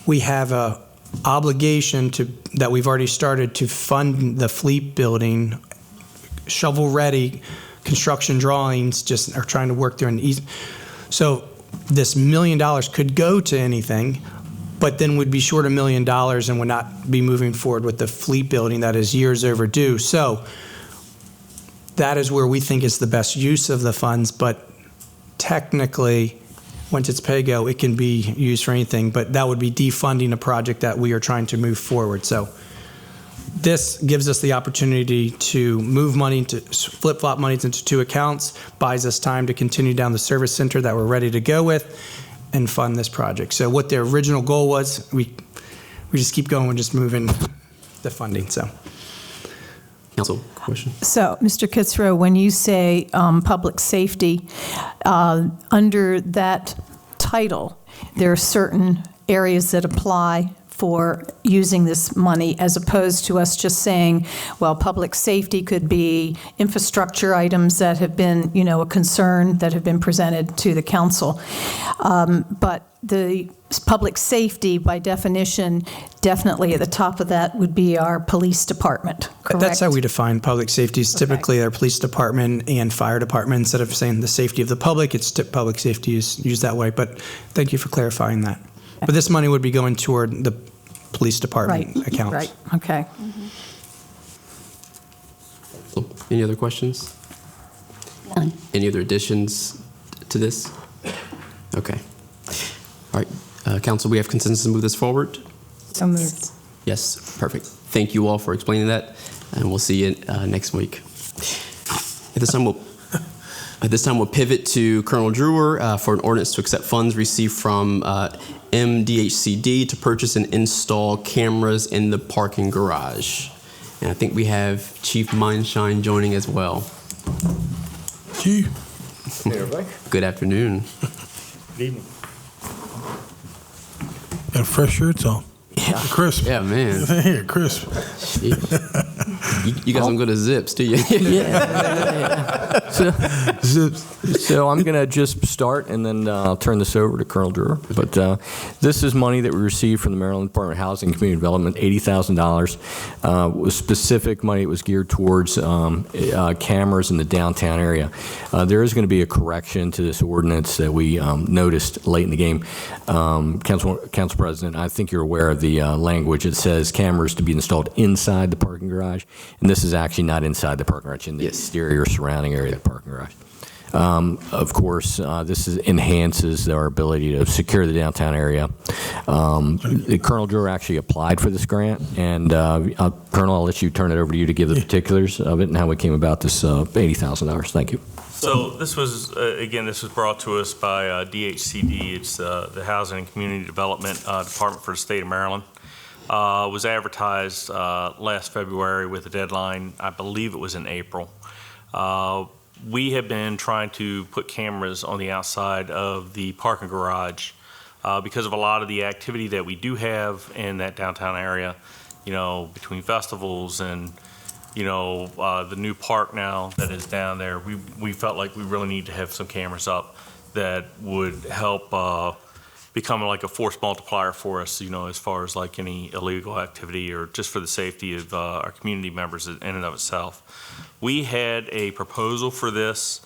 We have a obligation that we've already started to fund the fleet building, shovel-ready construction drawings, just are trying to work through an easy. So this $1 million could go to anything, but then we'd be short $1 million and would not be moving forward with the fleet building that is years overdue. So that is where we think is the best use of the funds, but technically, once it's PAYGO, it can be used for anything, but that would be defunding a project that we are trying to move forward. So this gives us the opportunity to move money, to flip-flop monies into two accounts, buys us time to continue down the service center that we're ready to go with, and fund this project. So what the original goal was, we just keep going, we're just moving the funding, so. Council, question? So, Mr. Kitzrow, when you say public safety, under that title, there are certain areas that apply for using this money, as opposed to us just saying, well, public safety could be infrastructure items that have been, a concern that have been presented to the council. But the public safety, by definition, definitely at the top of that would be our police department, correct? That's how we define public safety. It's Okay. typically our police department and fire department. Instead of saying the safety of the public, it's public safety is used that way. But thank you for clarifying that. But this money would be going toward the police department accounts. Right, okay. Any other questions? Any other additions to this? Okay. All right. Council, we have consensus to move this forward? So moved. Yes, perfect. Thank you all for explaining that, and we'll see you next week. At this time, we'll pivot to Colonel Drewer for an ordinance to accept funds received from MDHCD to purchase and install cameras in the parking garage. And I think we have Chief Mindshine joining as well. Chief. Hey, everybody. Good afternoon. Good evening. Got fresh shirts on. Yeah. Crisp. Yeah, man. Here, crisp. You got some good zips, do you? So I'm going to just start, and then I'll turn this over to Colonel Drewer. But this is money that we received from the Maryland Department of Housing and Community Development, $80,000. Was specific money. It was geared towards cameras in the downtown area. There is going to be a correction to this ordinance that we noticed late in the game. Council President, I think you're aware of the language. It says cameras to be installed inside the parking garage, and this is actually not inside the parking garage, in the exterior surrounding area of the parking garage. Of course, this enhances our ability to secure the downtown area. Colonel Drewer actually applied for this grant, and Colonel, I'll let you turn it over to you to give the particulars of it and how it came about this $80,000. Thank you. So this was, again, this was brought to us by DHCD. It's the Housing and Community Development Department for the state of Maryland. Was advertised last February with a deadline, I believe it was in April. We have been trying to put cameras on the outside of the parking garage because of a lot of the activity that we do have in that downtown area, you know, between festivals and, you know, the new park now that is down there. We felt like we really need to have some cameras up that would help become like a force multiplier for us, you know, as far as like any illegal activity or just for the safety of our community members in and of itself. We had a proposal for this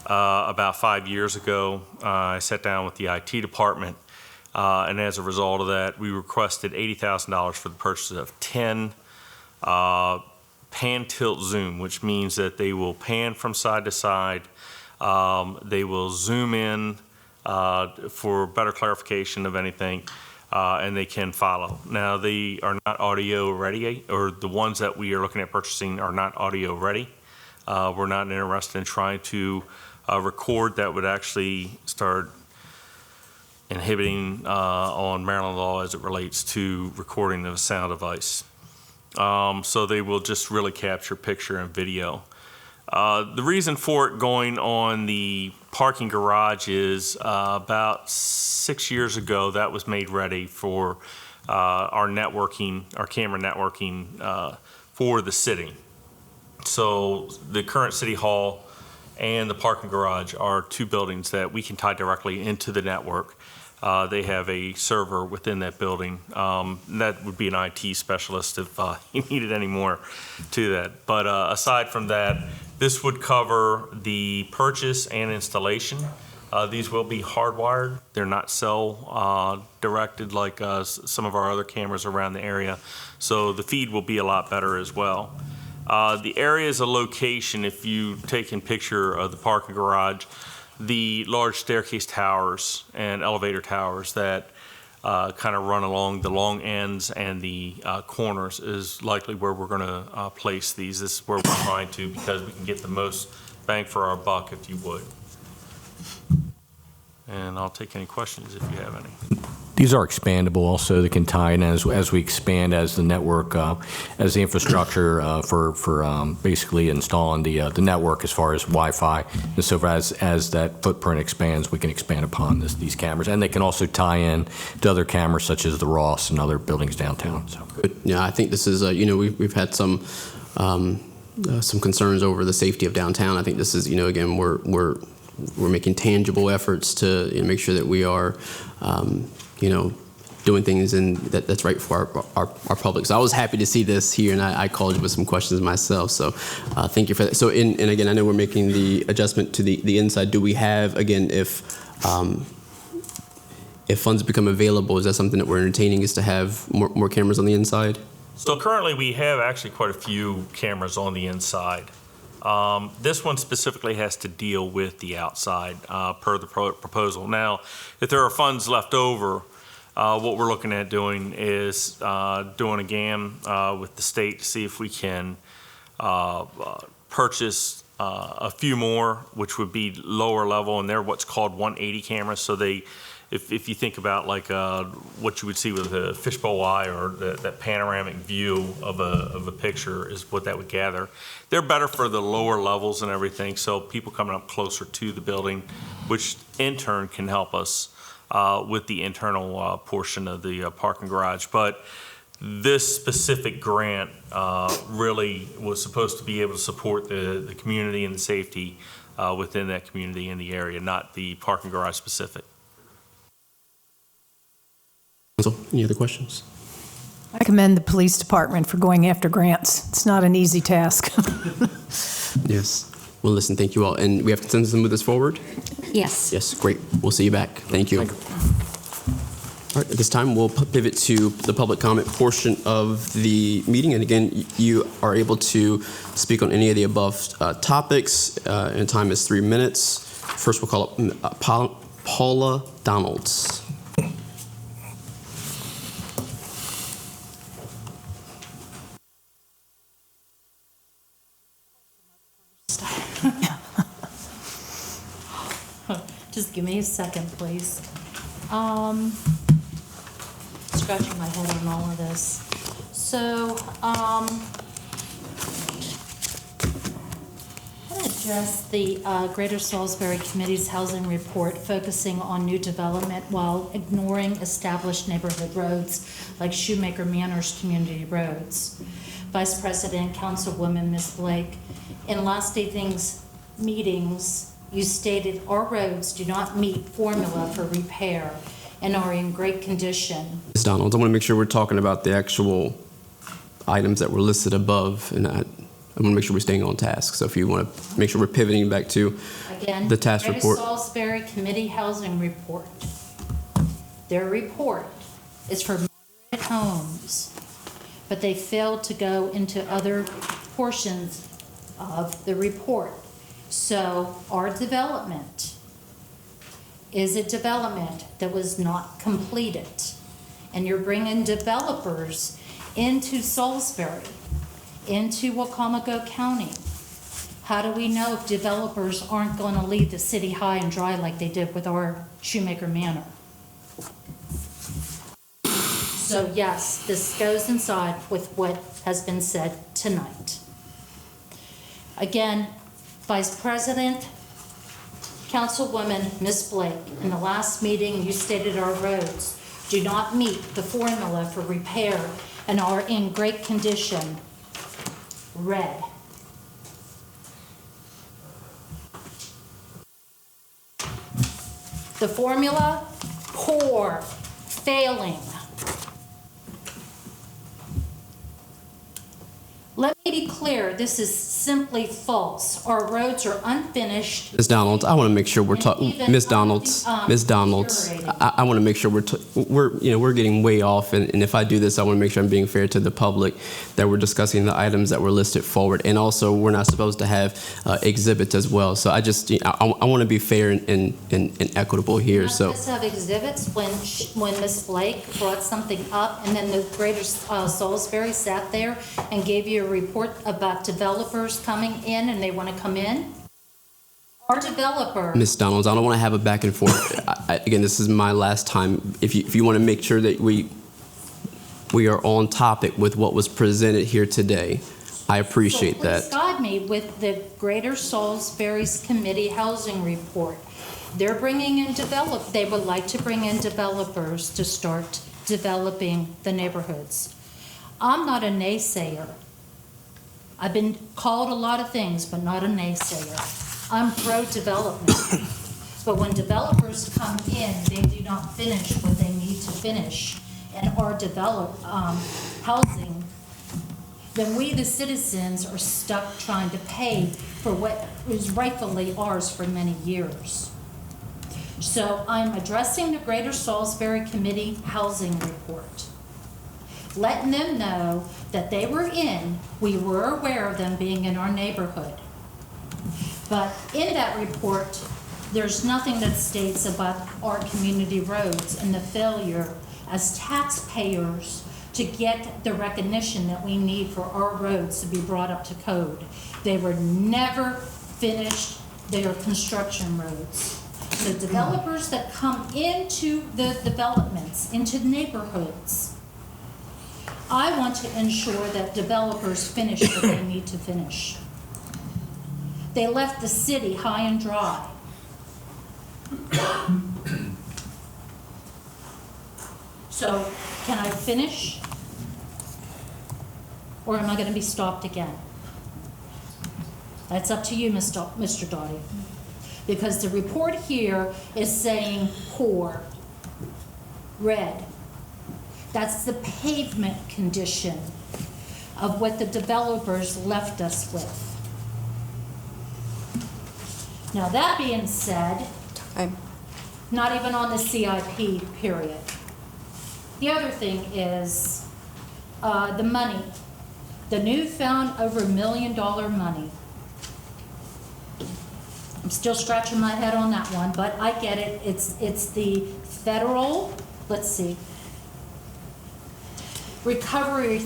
about 5 years ago. I sat down with the IT department, and as a result of that, we requested $80,000 for the purchase of 10 pan tilt zoom, which means that they will pan from side to side. They will zoom in for better clarification of anything, and they can follow. Now, they are not audio ready, or the ones that we are looking at purchasing are not audio ready. We're not interested in trying to record. That would actually start inhibiting on Maryland law as it relates to recording of a sound device. So they will just really capture picture and video. The reason for it going on the parking garage is about 6 years ago that was made ready for our networking, our camera networking for the city. So the current city hall and the parking garage are two buildings that we can tie directly into the network. They have a server within that building. That would be an IT specialist if you needed any more to that. But aside from that, this would cover the purchase and installation. These will be hardwired. They're not cell directed like some of our other cameras around the area. So the feed will be a lot better as well. The areas of location, if you take in picture of the parking garage, the large staircase towers and elevator towers that kind of run along the long ends and the corners is likely where we're going to place these. This is where we're trying to, because we can get the most bang for our buck, if you would. And I'll take any questions if you have any. These are expandable also. They can tie in as we expand as the network, as the infrastructure for basically installing the network as far as Wi-Fi. And so as that footprint expands, we can expand upon these cameras. And they can also tie in to other cameras such as the Ross and other buildings downtown. So. Good. Yeah, I think this is, you know, we've had some concerns over the safety of downtown. I think this is, you know, again, we're making tangible efforts to, you know, make sure that we are, you know, doing things that's right for our public. So I was happy to see this here, and I called you with some questions myself. So thank you for that. So, and again, I know we're making the adjustment to the inside. Do we have, again, if funds become available, is that something that we're entertaining, is to have more cameras on the inside? So currently we have actually quite a few cameras on the inside. This one specifically has to deal with the outside per the proposal. Now, if there are funds left over, What we're looking at doing is doing a GAM with the state to see if we can purchase a few more, which would be lower level, and they're what's called 180 cameras. So they, if you think about like what you would see with a fishbowl eye or that panoramic view of a picture is what that would gather. They're better for the lower levels and everything, so people coming up closer to the building, which in turn can help us with the internal portion of the parking garage. But this specific grant really was supposed to be able to support the community and the safety within that community in the area, not the parking garage specific. Council, any other questions? I commend the police department for going after grants. It's not an easy task. Yes. Well, listen, thank you all. And we have consensus to move this forward? Yes. Yes, great. We'll see you back. Thank you. All right, at this time, we'll pivot to the public comment portion of the meeting. And again, you are able to speak on any of the above topics, and time is 3 minutes. First, we'll call up Paula Donalds. Just give me a second, please. Scratching my head on all of this. So, I'm going to address the Greater Salisbury Committee's housing report focusing on new development while ignoring established neighborhood roads like Shoemaker Manor's community roads. Vice President, Councilwoman Ms. Blake, in last evening's meetings, you stated our roads do not meet formula for repair and are in great condition. Ms. Donalds, I want to make sure we're talking about the actual items that were listed above, and I want to make sure we're staying on task. So if you want to make sure we're pivoting back to Again, the task report. Greater Salisbury Committee Housing Report. Their report is for moderate homes, but they failed to go into other portions of the report. So our development is a development that was not completed. And you're bringing developers into Salisbury, into Wacomico County. How do we know if developers aren't going to leave the city high and dry like they did with our Shoemaker Manor? So yes, this goes inside with what has been said tonight. Again, Vice President, Councilwoman Ms. Blake, in the last meeting you stated our roads do not meet the formula for repair and are in great condition. Red. The formula, poor, failing. Let me be clear, this is simply false. Our roads are unfinished. Ms. Donalds, I want to make sure we're talking. even Ms. Donalds, Ms. Donalds, deteriorating. I want to make sure we're getting way off. And if I do this, I want to make sure I'm being fair to the public, that we're discussing the items that were listed forward. And also, we're not supposed to have exhibits as well. So I just, I want to be fair and equitable here. Not So. just have exhibits when Ms. Blake brought something up and then the Greater Salisbury sat there and gave you a report about developers coming in and they want to come in. Our developer. Ms. Donalds, I don't want to have a back and forth. Again, this is my last time. If you want to make sure that we are on topic with what was presented here today, I appreciate that. So please guide me with the Greater Salisbury's Committee Housing Report. They're bringing in they would like to bring in developers to start developing the neighborhoods. I'm not a naysayer. I've been called a lot of things, but not a naysayer. I'm pro-development. But when developers come in, they do not finish what they need to finish and are housing, then we, the citizens, are stuck trying to pay for what is rightfully ours for many years. So I'm addressing the Greater Salisbury Committee Housing Report, letting them know that they were we were aware of them being in our neighborhood. But in that report, there's nothing that states about our community roads and the failure as taxpayers to get the recognition that we need for our roads to be brought up to code. They were never finished their construction roads. The developers that come into the developments, into the neighborhoods, I want to ensure that developers finish what they need to finish. They left the city high and dry. So, can I finish? Or am I going to be stopped again? That's up to you, Mr. Doughty. Because the report here is saying poor, red. That's the pavement condition of what the developers left us with. Now, that being said, not even on the CIP period. The other thing is the money, the newfound over $1 million money. I'm still scratching my head on that one, but I get it. It's the federal, let's see, recovery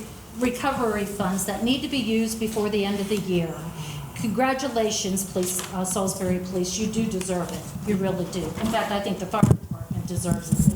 funds that need to be used before the end of the year. Congratulations, police, Salisbury Police. You do deserve it. You really do. In fact, I think the fire department deserves it.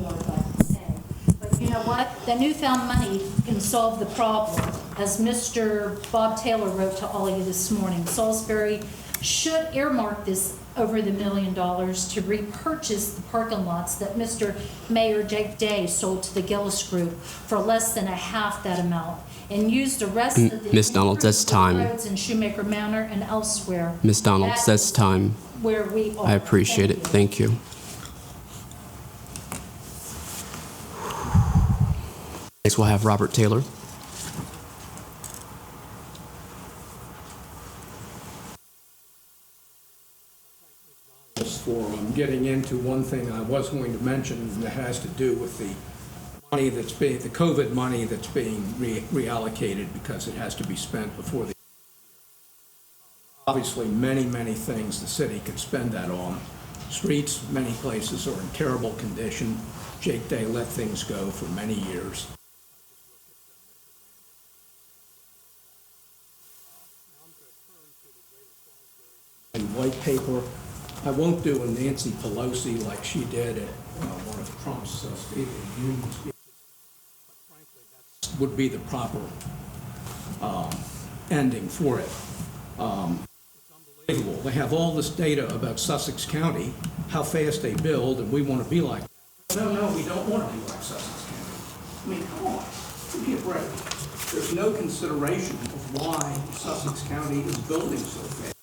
But you know what? The newfound money can solve the problem. As Mr. Bob Taylor wrote to all of you this morning, Salisbury should earmark this over the $1 million to repurchase the parking lots that Mr. Mayor Jake Day sold to the Gillis Group for less than a half that amount, and use the rest of the Ms. Donald, that's time. roads in Shoemaker Manor and elsewhere. Ms. Donald, that's time. Where we are. I appreciate it. Thank you. Next, we'll have Robert Taylor. For getting into one thing I was going to mention that has to do with the money the COVID money that's being reallocated because it has to be spent before the. Obviously, many things the city could spend that on. Streets, many places are in terrible condition. Jake Day let things go for many years. White paper. I won't do a Nancy Pelosi like she did at one of Trump's State of the Union speeches. But frankly, that would be the proper ending for it. It's unbelievable. They have all this data about Sussex County, how fast they build, and we want to be like that. No, we don't want to be like Sussex County. I mean, come on, give me a break. There's no consideration of why Sussex County is building so fast,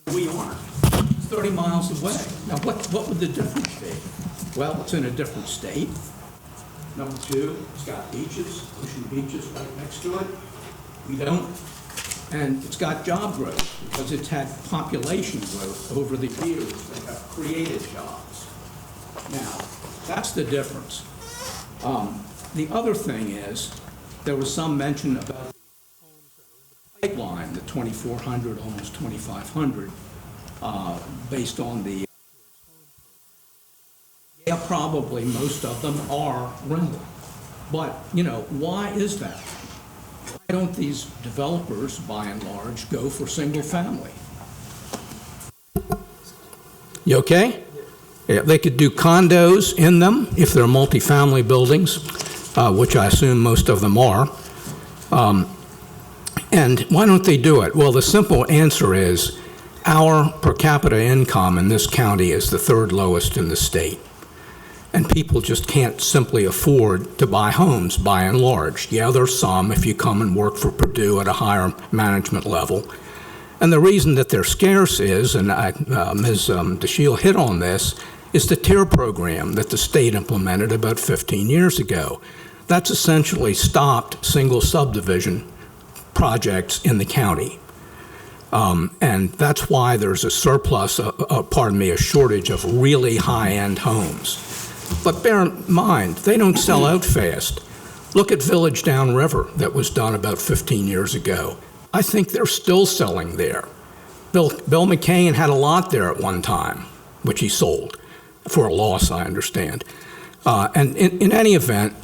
and we aren't. 30 miles away. Now, what would the difference be? Well, it's in a different state. Number two, it's got beaches, ocean beaches right next to it. We don't. And it's got job growth because it's had population growth over the years that have created jobs. Now, that's the difference. The other thing is, there was some mention about the homes that are in the pipeline, the 2,400, almost 2,500. Based on the, yeah, probably most of them are rental. But, you know, why is that? Why don't these developers, by and large, go for single family? You okay? Yeah, they could do condos in them if they're multifamily buildings, which I assume most of them are. And why don't they do it? Well, the simple answer is, our per capita income in this county is the third lowest in the state. And people just can't simply afford to buy homes by and large. Yeah, there's some if you come and work for Purdue at a higher management level. And the reason that they're scarce is, and Ms. DeShiel hit on this, is the TIER program that the state implemented about 15 years ago. That's essentially stopped single subdivision projects in the county. And that's why there's a surplus, a shortage of really high-end homes. But bear in mind, they don't sell out fast. Look at Village Downriver that was done about 15 years ago. I think they're still selling there. Bill McCain had a lot there at one time, which he sold for a loss, I understand. And in any event,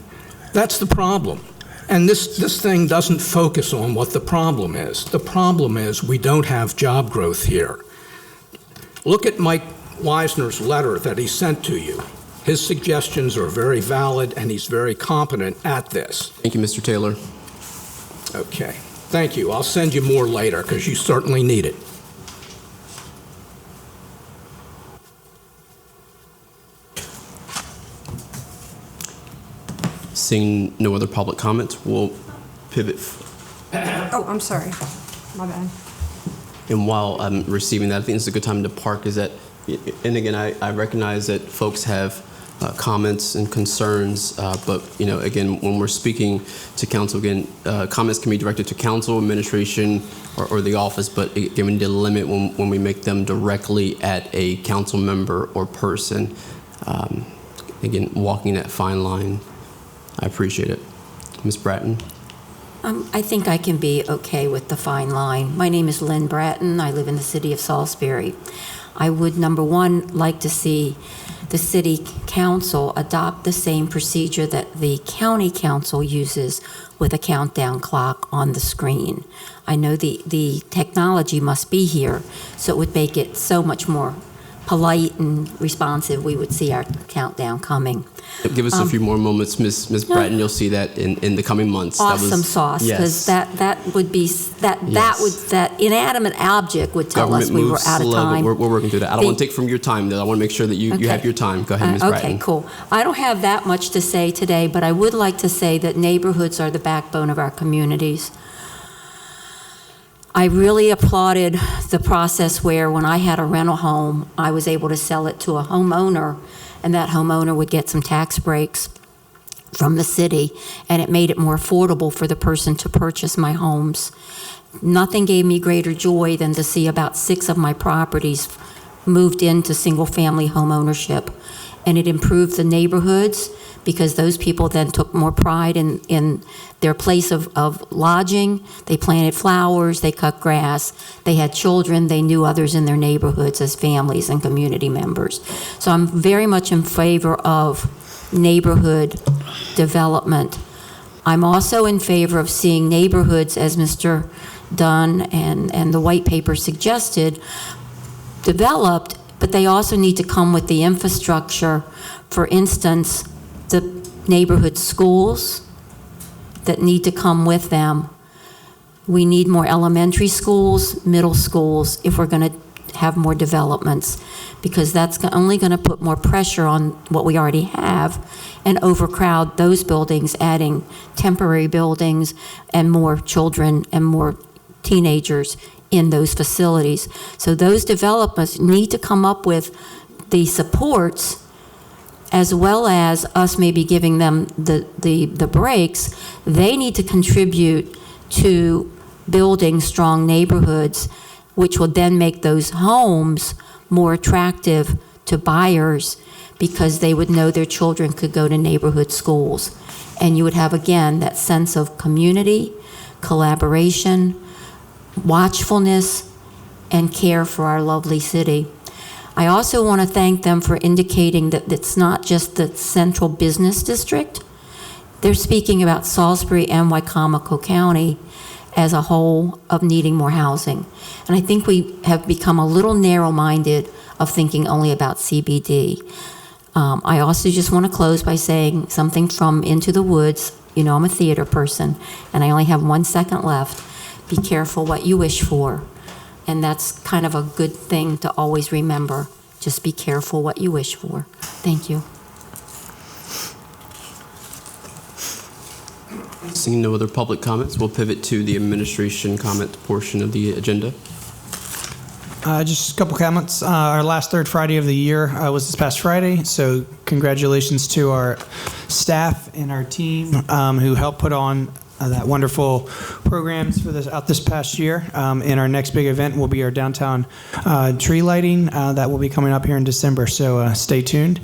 That's the problem. And this thing doesn't focus on what the problem is. The problem is we don't have job growth here. Look at Mike Wisner's letter that he sent to you. His suggestions are very valid, and he's very competent at this. Thank you, Mr. Taylor. Okay. Thank you. I'll send you more later, because you certainly need it. Seeing no other public comments, we'll pivot. Oh, I'm sorry. My bad. And while I'm receiving that, I think it's a good time to park. And again, I recognize that folks have comments and concerns, but again, when we're speaking to council, again, comments can be directed to council, administration, or the office. But again, we need to limit when we make them directly at a council member or person. Again, walking that fine line. I appreciate it. Ms. Bratton? I think I can be okay with the fine line. My name is Lynn Bratton. I live in the city of Salisbury. I would, number one, like to see the city council adopt the same procedure that the county council uses with a countdown clock on the screen. I know the technology must be here, so it would make it so much more polite and responsive. We would see our countdown coming. Give us a few more moments, Ms. Bratton. You'll see that in the coming months. Awesome sauce, because that would be that inanimate object would tell us we were out of time. We're working through that. I don't want to take from your time, though. I want to make sure that you have your time. Go ahead, Ms. Bratton. Okay, cool. I don't have that much to say today, but I would like to say that neighborhoods are the backbone of our communities. I really applauded the process where when I had a rental home, I was able to sell it to a homeowner, and that homeowner would get some tax breaks from the city, and it made it more affordable for the person to purchase my homes. Nothing gave me greater joy than to see about 6 of my properties moved into single-family home ownership, and it improved the neighborhoods because those people then took more pride in their place of lodging. They planted flowers, they cut grass, they had children, they knew others in their neighborhoods as families and community members. So I'm very much in favor of neighborhood development. I'm also in favor of seeing neighborhoods, as Mr. Dunn and the white paper suggested, developed, but they also need to come with the infrastructure. For instance, the neighborhood schools that need to come with them. We need more elementary schools, middle schools, if we're going to have more developments, because that's only going to put more pressure on what we already have and overcrowd those buildings, adding temporary buildings and more children and more teenagers in those facilities. So those developments need to come up with the supports, as well as us maybe giving them the breaks. They need to contribute to building strong neighborhoods, which will then make those homes more attractive to buyers, because they would know their children could go to neighborhood schools. And you would have, again, that sense of community, collaboration, watchfulness, and care for our lovely city. I also want to thank them for indicating that it's not just the central business district. They're speaking about Salisbury and Wicomico County as a whole of needing more housing. And I think we have become a little narrow-minded of thinking only about CBD. I also just want to close by saying something from Into the Woods. You know, I'm a theater person, and I only have 1 second left. Be careful what you wish for. And that's kind of a good thing to always remember. Just be careful what you wish for. Thank you. Seeing no other public comments, we'll pivot to the administration comment portion of the agenda. Just a couple comments. Our last third Friday of the year was this past Friday, so congratulations to our staff and our team who helped put on that wonderful programs for this past year. And our next big event will be our downtown tree lighting that will be coming up here in December. So stay tuned.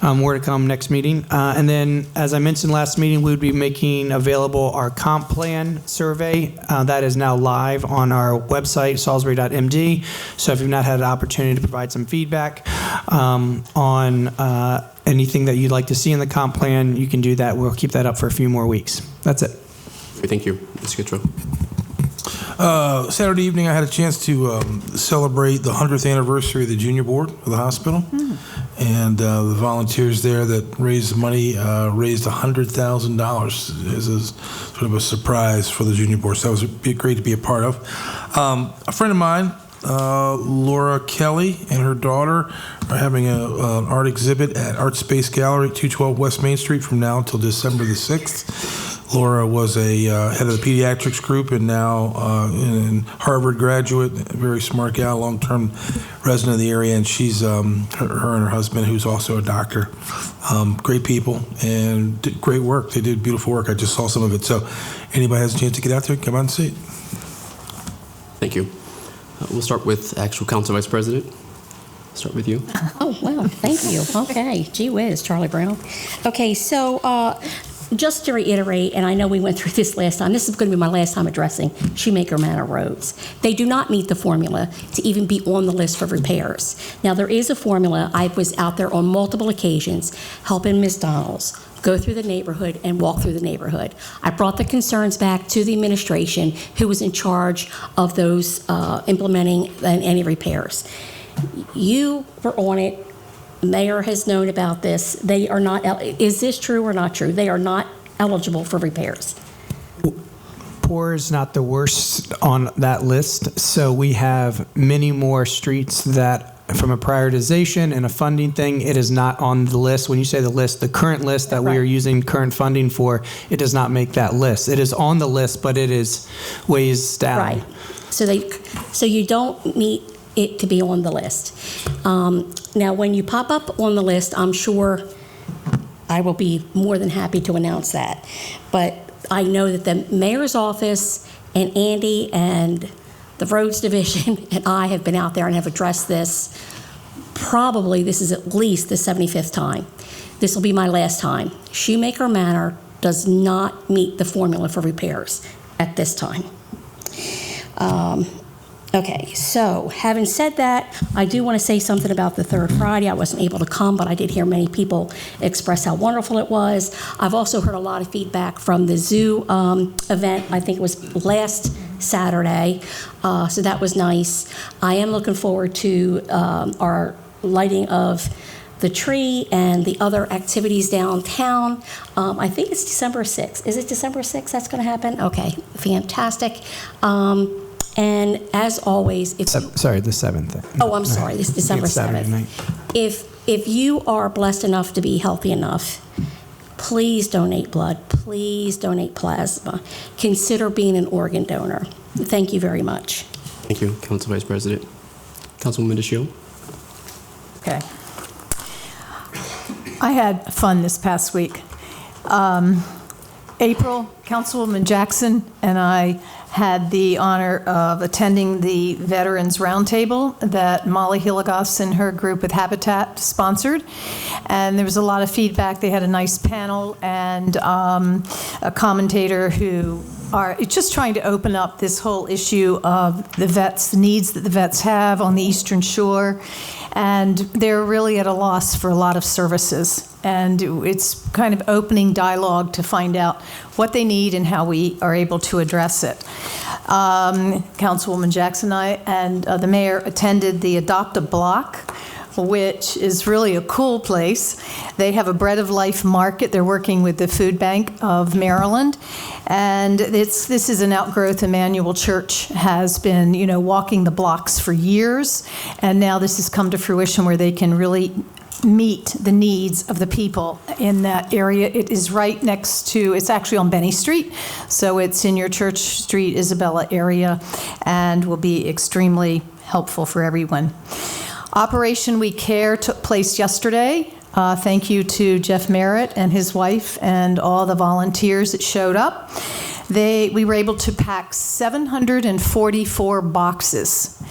More to come next meeting. And then, as I mentioned last meeting, we would be making available our comp plan survey. That is now live on our website, salisbury.md. So if you've not had an opportunity to provide some feedback on anything that you'd like to see in the comp plan, you can do that. We'll keep that up for a few more weeks. That's it. Thank you, Mr. Kittrow. Saturday evening, I had a chance to celebrate the 100th anniversary of the junior board of the hospital. And the volunteers there that raised money raised $100,000 as a sort of a surprise for the junior board. So that was great to be a part of. A friend of mine, Laura Kelly, and her daughter are having an art exhibit at Art Space Gallery, 212 West Main Street from now until December the 6th. Laura was a head of the pediatrics group and now in Harvard graduate, a very smart gal, long-term resident of the area, and she's her and her husband, who's also a doctor. Great people and did great work. They did beautiful work. I just saw some of it. So anybody has a chance to get out there, come out and see it. Thank you. We'll start with actual Council Vice President. Start with you. Oh, well, thank you. Okay, gee whiz, Charlie Brown. Okay, so just to reiterate, and I know we went through this last time, this is going to be my last time addressing Shoemaker Manor roads. They do not meet the formula to even be on the list for repairs. Now, there is a formula. I was out there on multiple occasions helping Ms. Donalds go through the neighborhood and walk through the neighborhood. I brought the concerns back to the administration who was in charge of those implementing any repairs. You were on it. Mayor has known about this. They are not, is this true or not true? They are not eligible for repairs. Poor is not the worst on that list. So we have many more streets that, from a prioritization and a funding thing, it is not on the list. When you say the list, the current list that we are using current funding for, it does not make that list. It is on the list, but it is ways down. Right. So you don't need it to be on the list. Now, when you pop up on the list, I'm sure I will be more than happy to announce that. But I know that the mayor's office and Andy and the roads division and I have been out there and have addressed this. Probably this is at least the 75th time. This will be my last time. Shoemaker Manor does not meet the formula for repairs at this time. Okay, so having said that, I do want to say something about the third Friday. I wasn't able to come, but I did hear many people express how wonderful it was. I've also heard a lot of feedback from the zoo event. I think it was last Saturday, so that was nice. I am looking forward to our lighting of the tree and the other activities downtown. I think it's December 6th. Is it December 6th that's going to happen? Okay, fantastic. And as always, sorry, the 7th. Oh, I'm sorry, this is December 7th. If you are blessed enough to be healthy enough, please donate blood. Please donate plasma. Consider being an organ donor. Thank you very much. Thank you, Council Vice President. Councilwoman DeShiel. Okay. I had fun this past week. April, Councilwoman Jackson and I had the honor of attending the Veterans Roundtable that Molly Hilligoss and her group with Habitat sponsored. And there was a lot of feedback. They had a nice panel and a commentator who are just trying to open up this whole issue of the vets, the needs that the vets have on the Eastern Shore. And they're really at a loss for a lot of services. And it's kind of opening dialogue to find out what they need and how we are able to address it. Councilwoman Jackson and I and the mayor attended the Adopt a Block, which is really a cool place. They have a Bread of Life market. They're working with the Food Bank of Maryland. And this is an outgrowth. Emmanuel Church has been, walking the blocks for years. And now this has come to fruition where they can really meet the needs of the people in that area. It is right next to, it's actually on Benny Street. So it's in your Church Street, Isabella area, and will be extremely helpful for everyone. Operation We Care took place yesterday. Thank you to Jeff Merritt and his wife and all the volunteers that showed up. We were able to pack 744 boxes,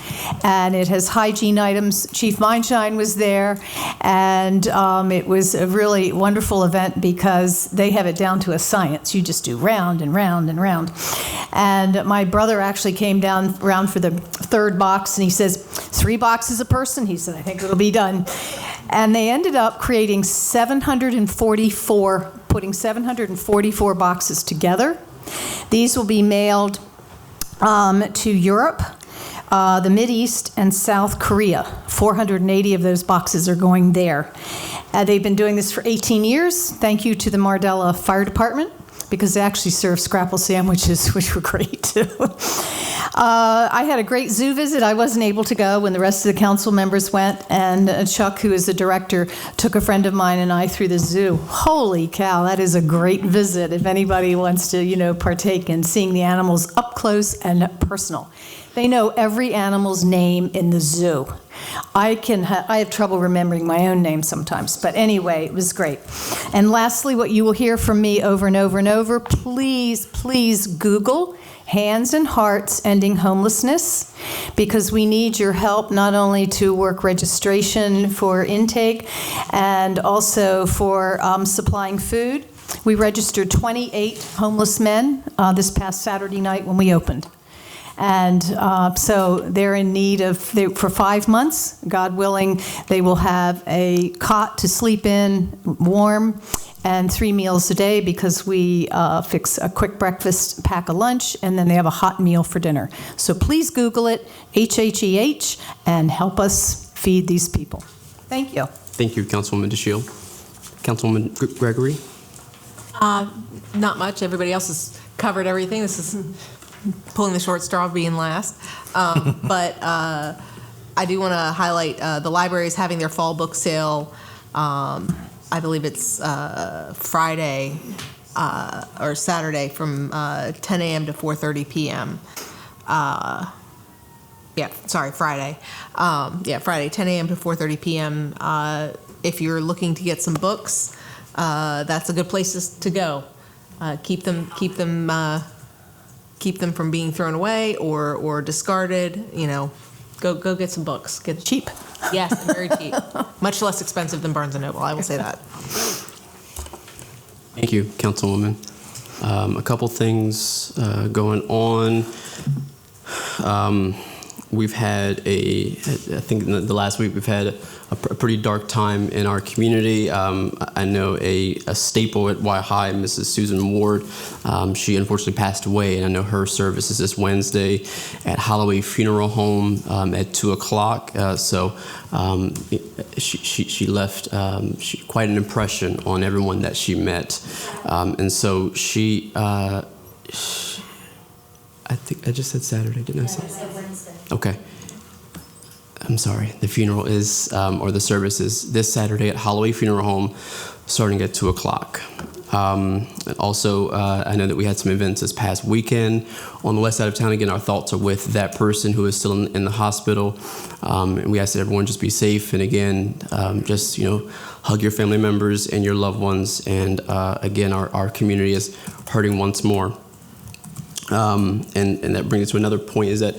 and it has hygiene items. Chief Mindshine was there, and it was a really wonderful event because they have it down to a science. You just do round and round and round. And my brother actually came down around for the third box, and he says, 3 boxes a person? He said, I think it'll be done. And they ended up creating putting 744 boxes together. These will be mailed to Europe, the Mideast, and South Korea. 480 of those boxes are going there. They've been doing this for 18 years. Thank you to the Mardella Fire Department, because they actually serve scrapple sandwiches, which were great too. I had a great zoo visit. I wasn't able to go when the rest of the council members went, and Chuck, who is the director, took a friend of mine and I through the zoo. Holy cow, that is a great visit if anybody wants to, partake in seeing the animals up close and personal. They know every animal's name in the zoo. I have trouble remembering my own name sometimes, but anyway, it was great. And lastly, what you will hear from me over and over and over, please, please Google Hands and Hearts Ending Homelessness, because we need your help not only to work registration for intake and also for supplying food. We registered 28 homeless men this past Saturday night when we opened. And so they're in need for 5 months, God willing, they will have a cot to sleep in, warm, and 3 meals a day, because we fix a quick breakfast, pack a lunch, and then they have a hot meal for dinner. So please Google it, HHEH, and help us feed these people. Thank you. Thank you, Councilwoman DeShiel. Councilwoman Gregory? Not much. Everybody else has covered everything. This is pulling the short straw, being last. But I do want to highlight the library is having their fall book sale. I believe it's Friday or Saturday from 10 a.m. to 4:30 p.m. Friday. Friday, 10 a.m. to 4:30 p.m. If you're looking to get some books, that's a good place to go. Keep them from being thrown away or discarded. Go get some books. Get cheap. Yes, very cheap. Much less expensive than Barnes & Noble, I will say that. Thank you, Councilwoman. A couple things going on. We've had I think in the last week we've had a pretty dark time in our community. I know a staple at Y High, Mrs. Susan Ward, she unfortunately passed away, and I know her service is this Wednesday at Holloway Funeral Home at 2 o'clock. She left quite an impression on everyone that she met. And so I think I just said Saturday, didn't I say? I said Wednesday. Okay. I'm sorry. The funeral is, or the service is this Saturday at Holloway Funeral Home, starting at 2 o'clock. Also, I know that we had some events this past weekend on the west side of town. Again, our thoughts are with that person who is still in the hospital. And we ask that everyone just be safe. And again, just, hug your family members and your loved ones. And again, our community is hurting once more. And that brings us to another point, is that,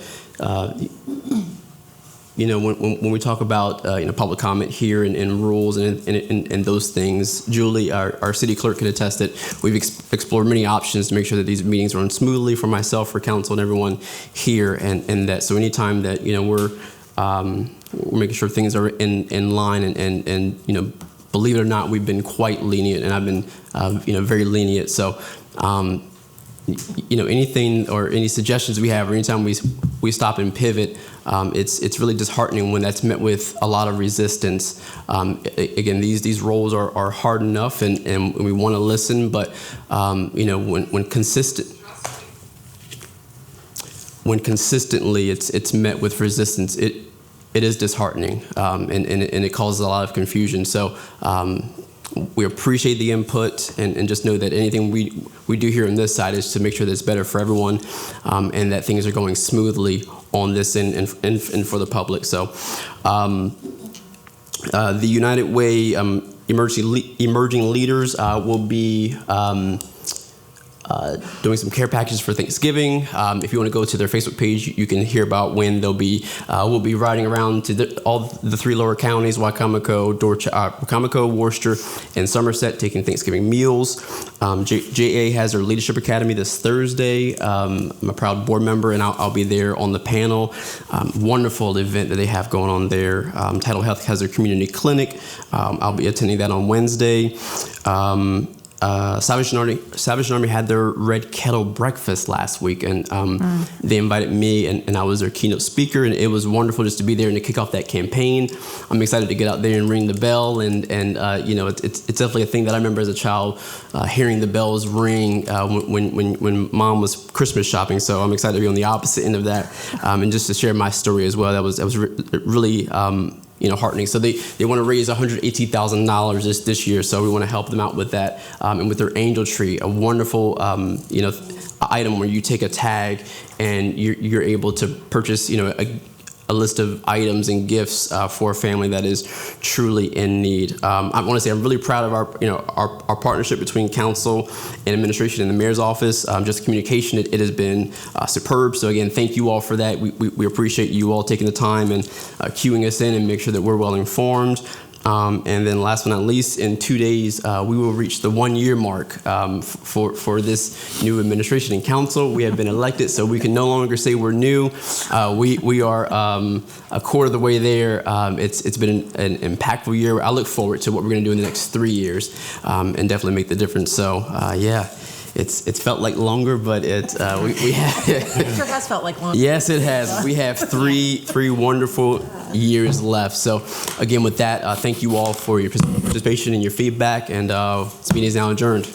when we talk about, public comment here and rules and those things, Julie, our city clerk, can attest that we've explored many options to make sure that these meetings run smoothly for myself, for council, and everyone here. And that, so anytime that, we're making sure things are in line and believe it or not, we've been quite lenient, and I've been, very lenient. So, anything or any suggestions we have, or anytime we stop and pivot, it's really disheartening when that's met with a lot of resistance. Again, these roles are hard enough, and we want to listen, but when consistently it's met with resistance, it is disheartening, and it causes a lot of confusion. So. We appreciate the input, and just know that anything we do here on this side is to make sure that it's better for everyone, and that things are going smoothly on this and for the public. So the United Way emerging leaders will be doing some care packages for Thanksgiving. If you want to go to their Facebook page, you can hear about when we'll be riding around to all the 3 lower counties, Wacomico, Worcester, and Somerset, taking Thanksgiving meals. JA has their Leadership Academy this Thursday. I'm a proud board member, and I'll be there on the panel. Wonderful event that they have going on there. Title Health has their community clinic. I'll be attending that on Wednesday. Salvation Army had their Red Kettle breakfast last week, and they invited me, and I was their keynote speaker, and it was wonderful just to be there and to kick off that campaign. I'm excited to get out there and ring the bell, and it's definitely a thing that I remember as a child, hearing the bells ring when Mom was Christmas shopping. So I'm excited to be on the opposite end of that, and just to share my story as well. That was really heartening. So they want to raise $118,000 this year. So we want to help them out with that, and with their Angel Tree, a wonderful item where you take a tag and you're able to purchase a list of items and gifts for a family that is truly in need. I want to say I'm really proud of our partnership between council and administration and the mayor's office. Just communication, it has been superb. So again, thank you all for that. We appreciate you all taking the time and queuing us in and make sure that we're well informed. And then last but not least, in 2 days, we will reach the 1-year mark for this new administration and council. We have been elected, so we can no longer say we're new. We are a quarter of the way there. It's been an impactful year. I look forward to what we're going to do in the next 3 years, and definitely make the difference. So, yeah. It's felt like longer, but we have. It sure has felt like longer. Yes, it has. We have three wonderful years left. So, again, with that, thank you all for your participation and your feedback. And this meeting is now adjourned.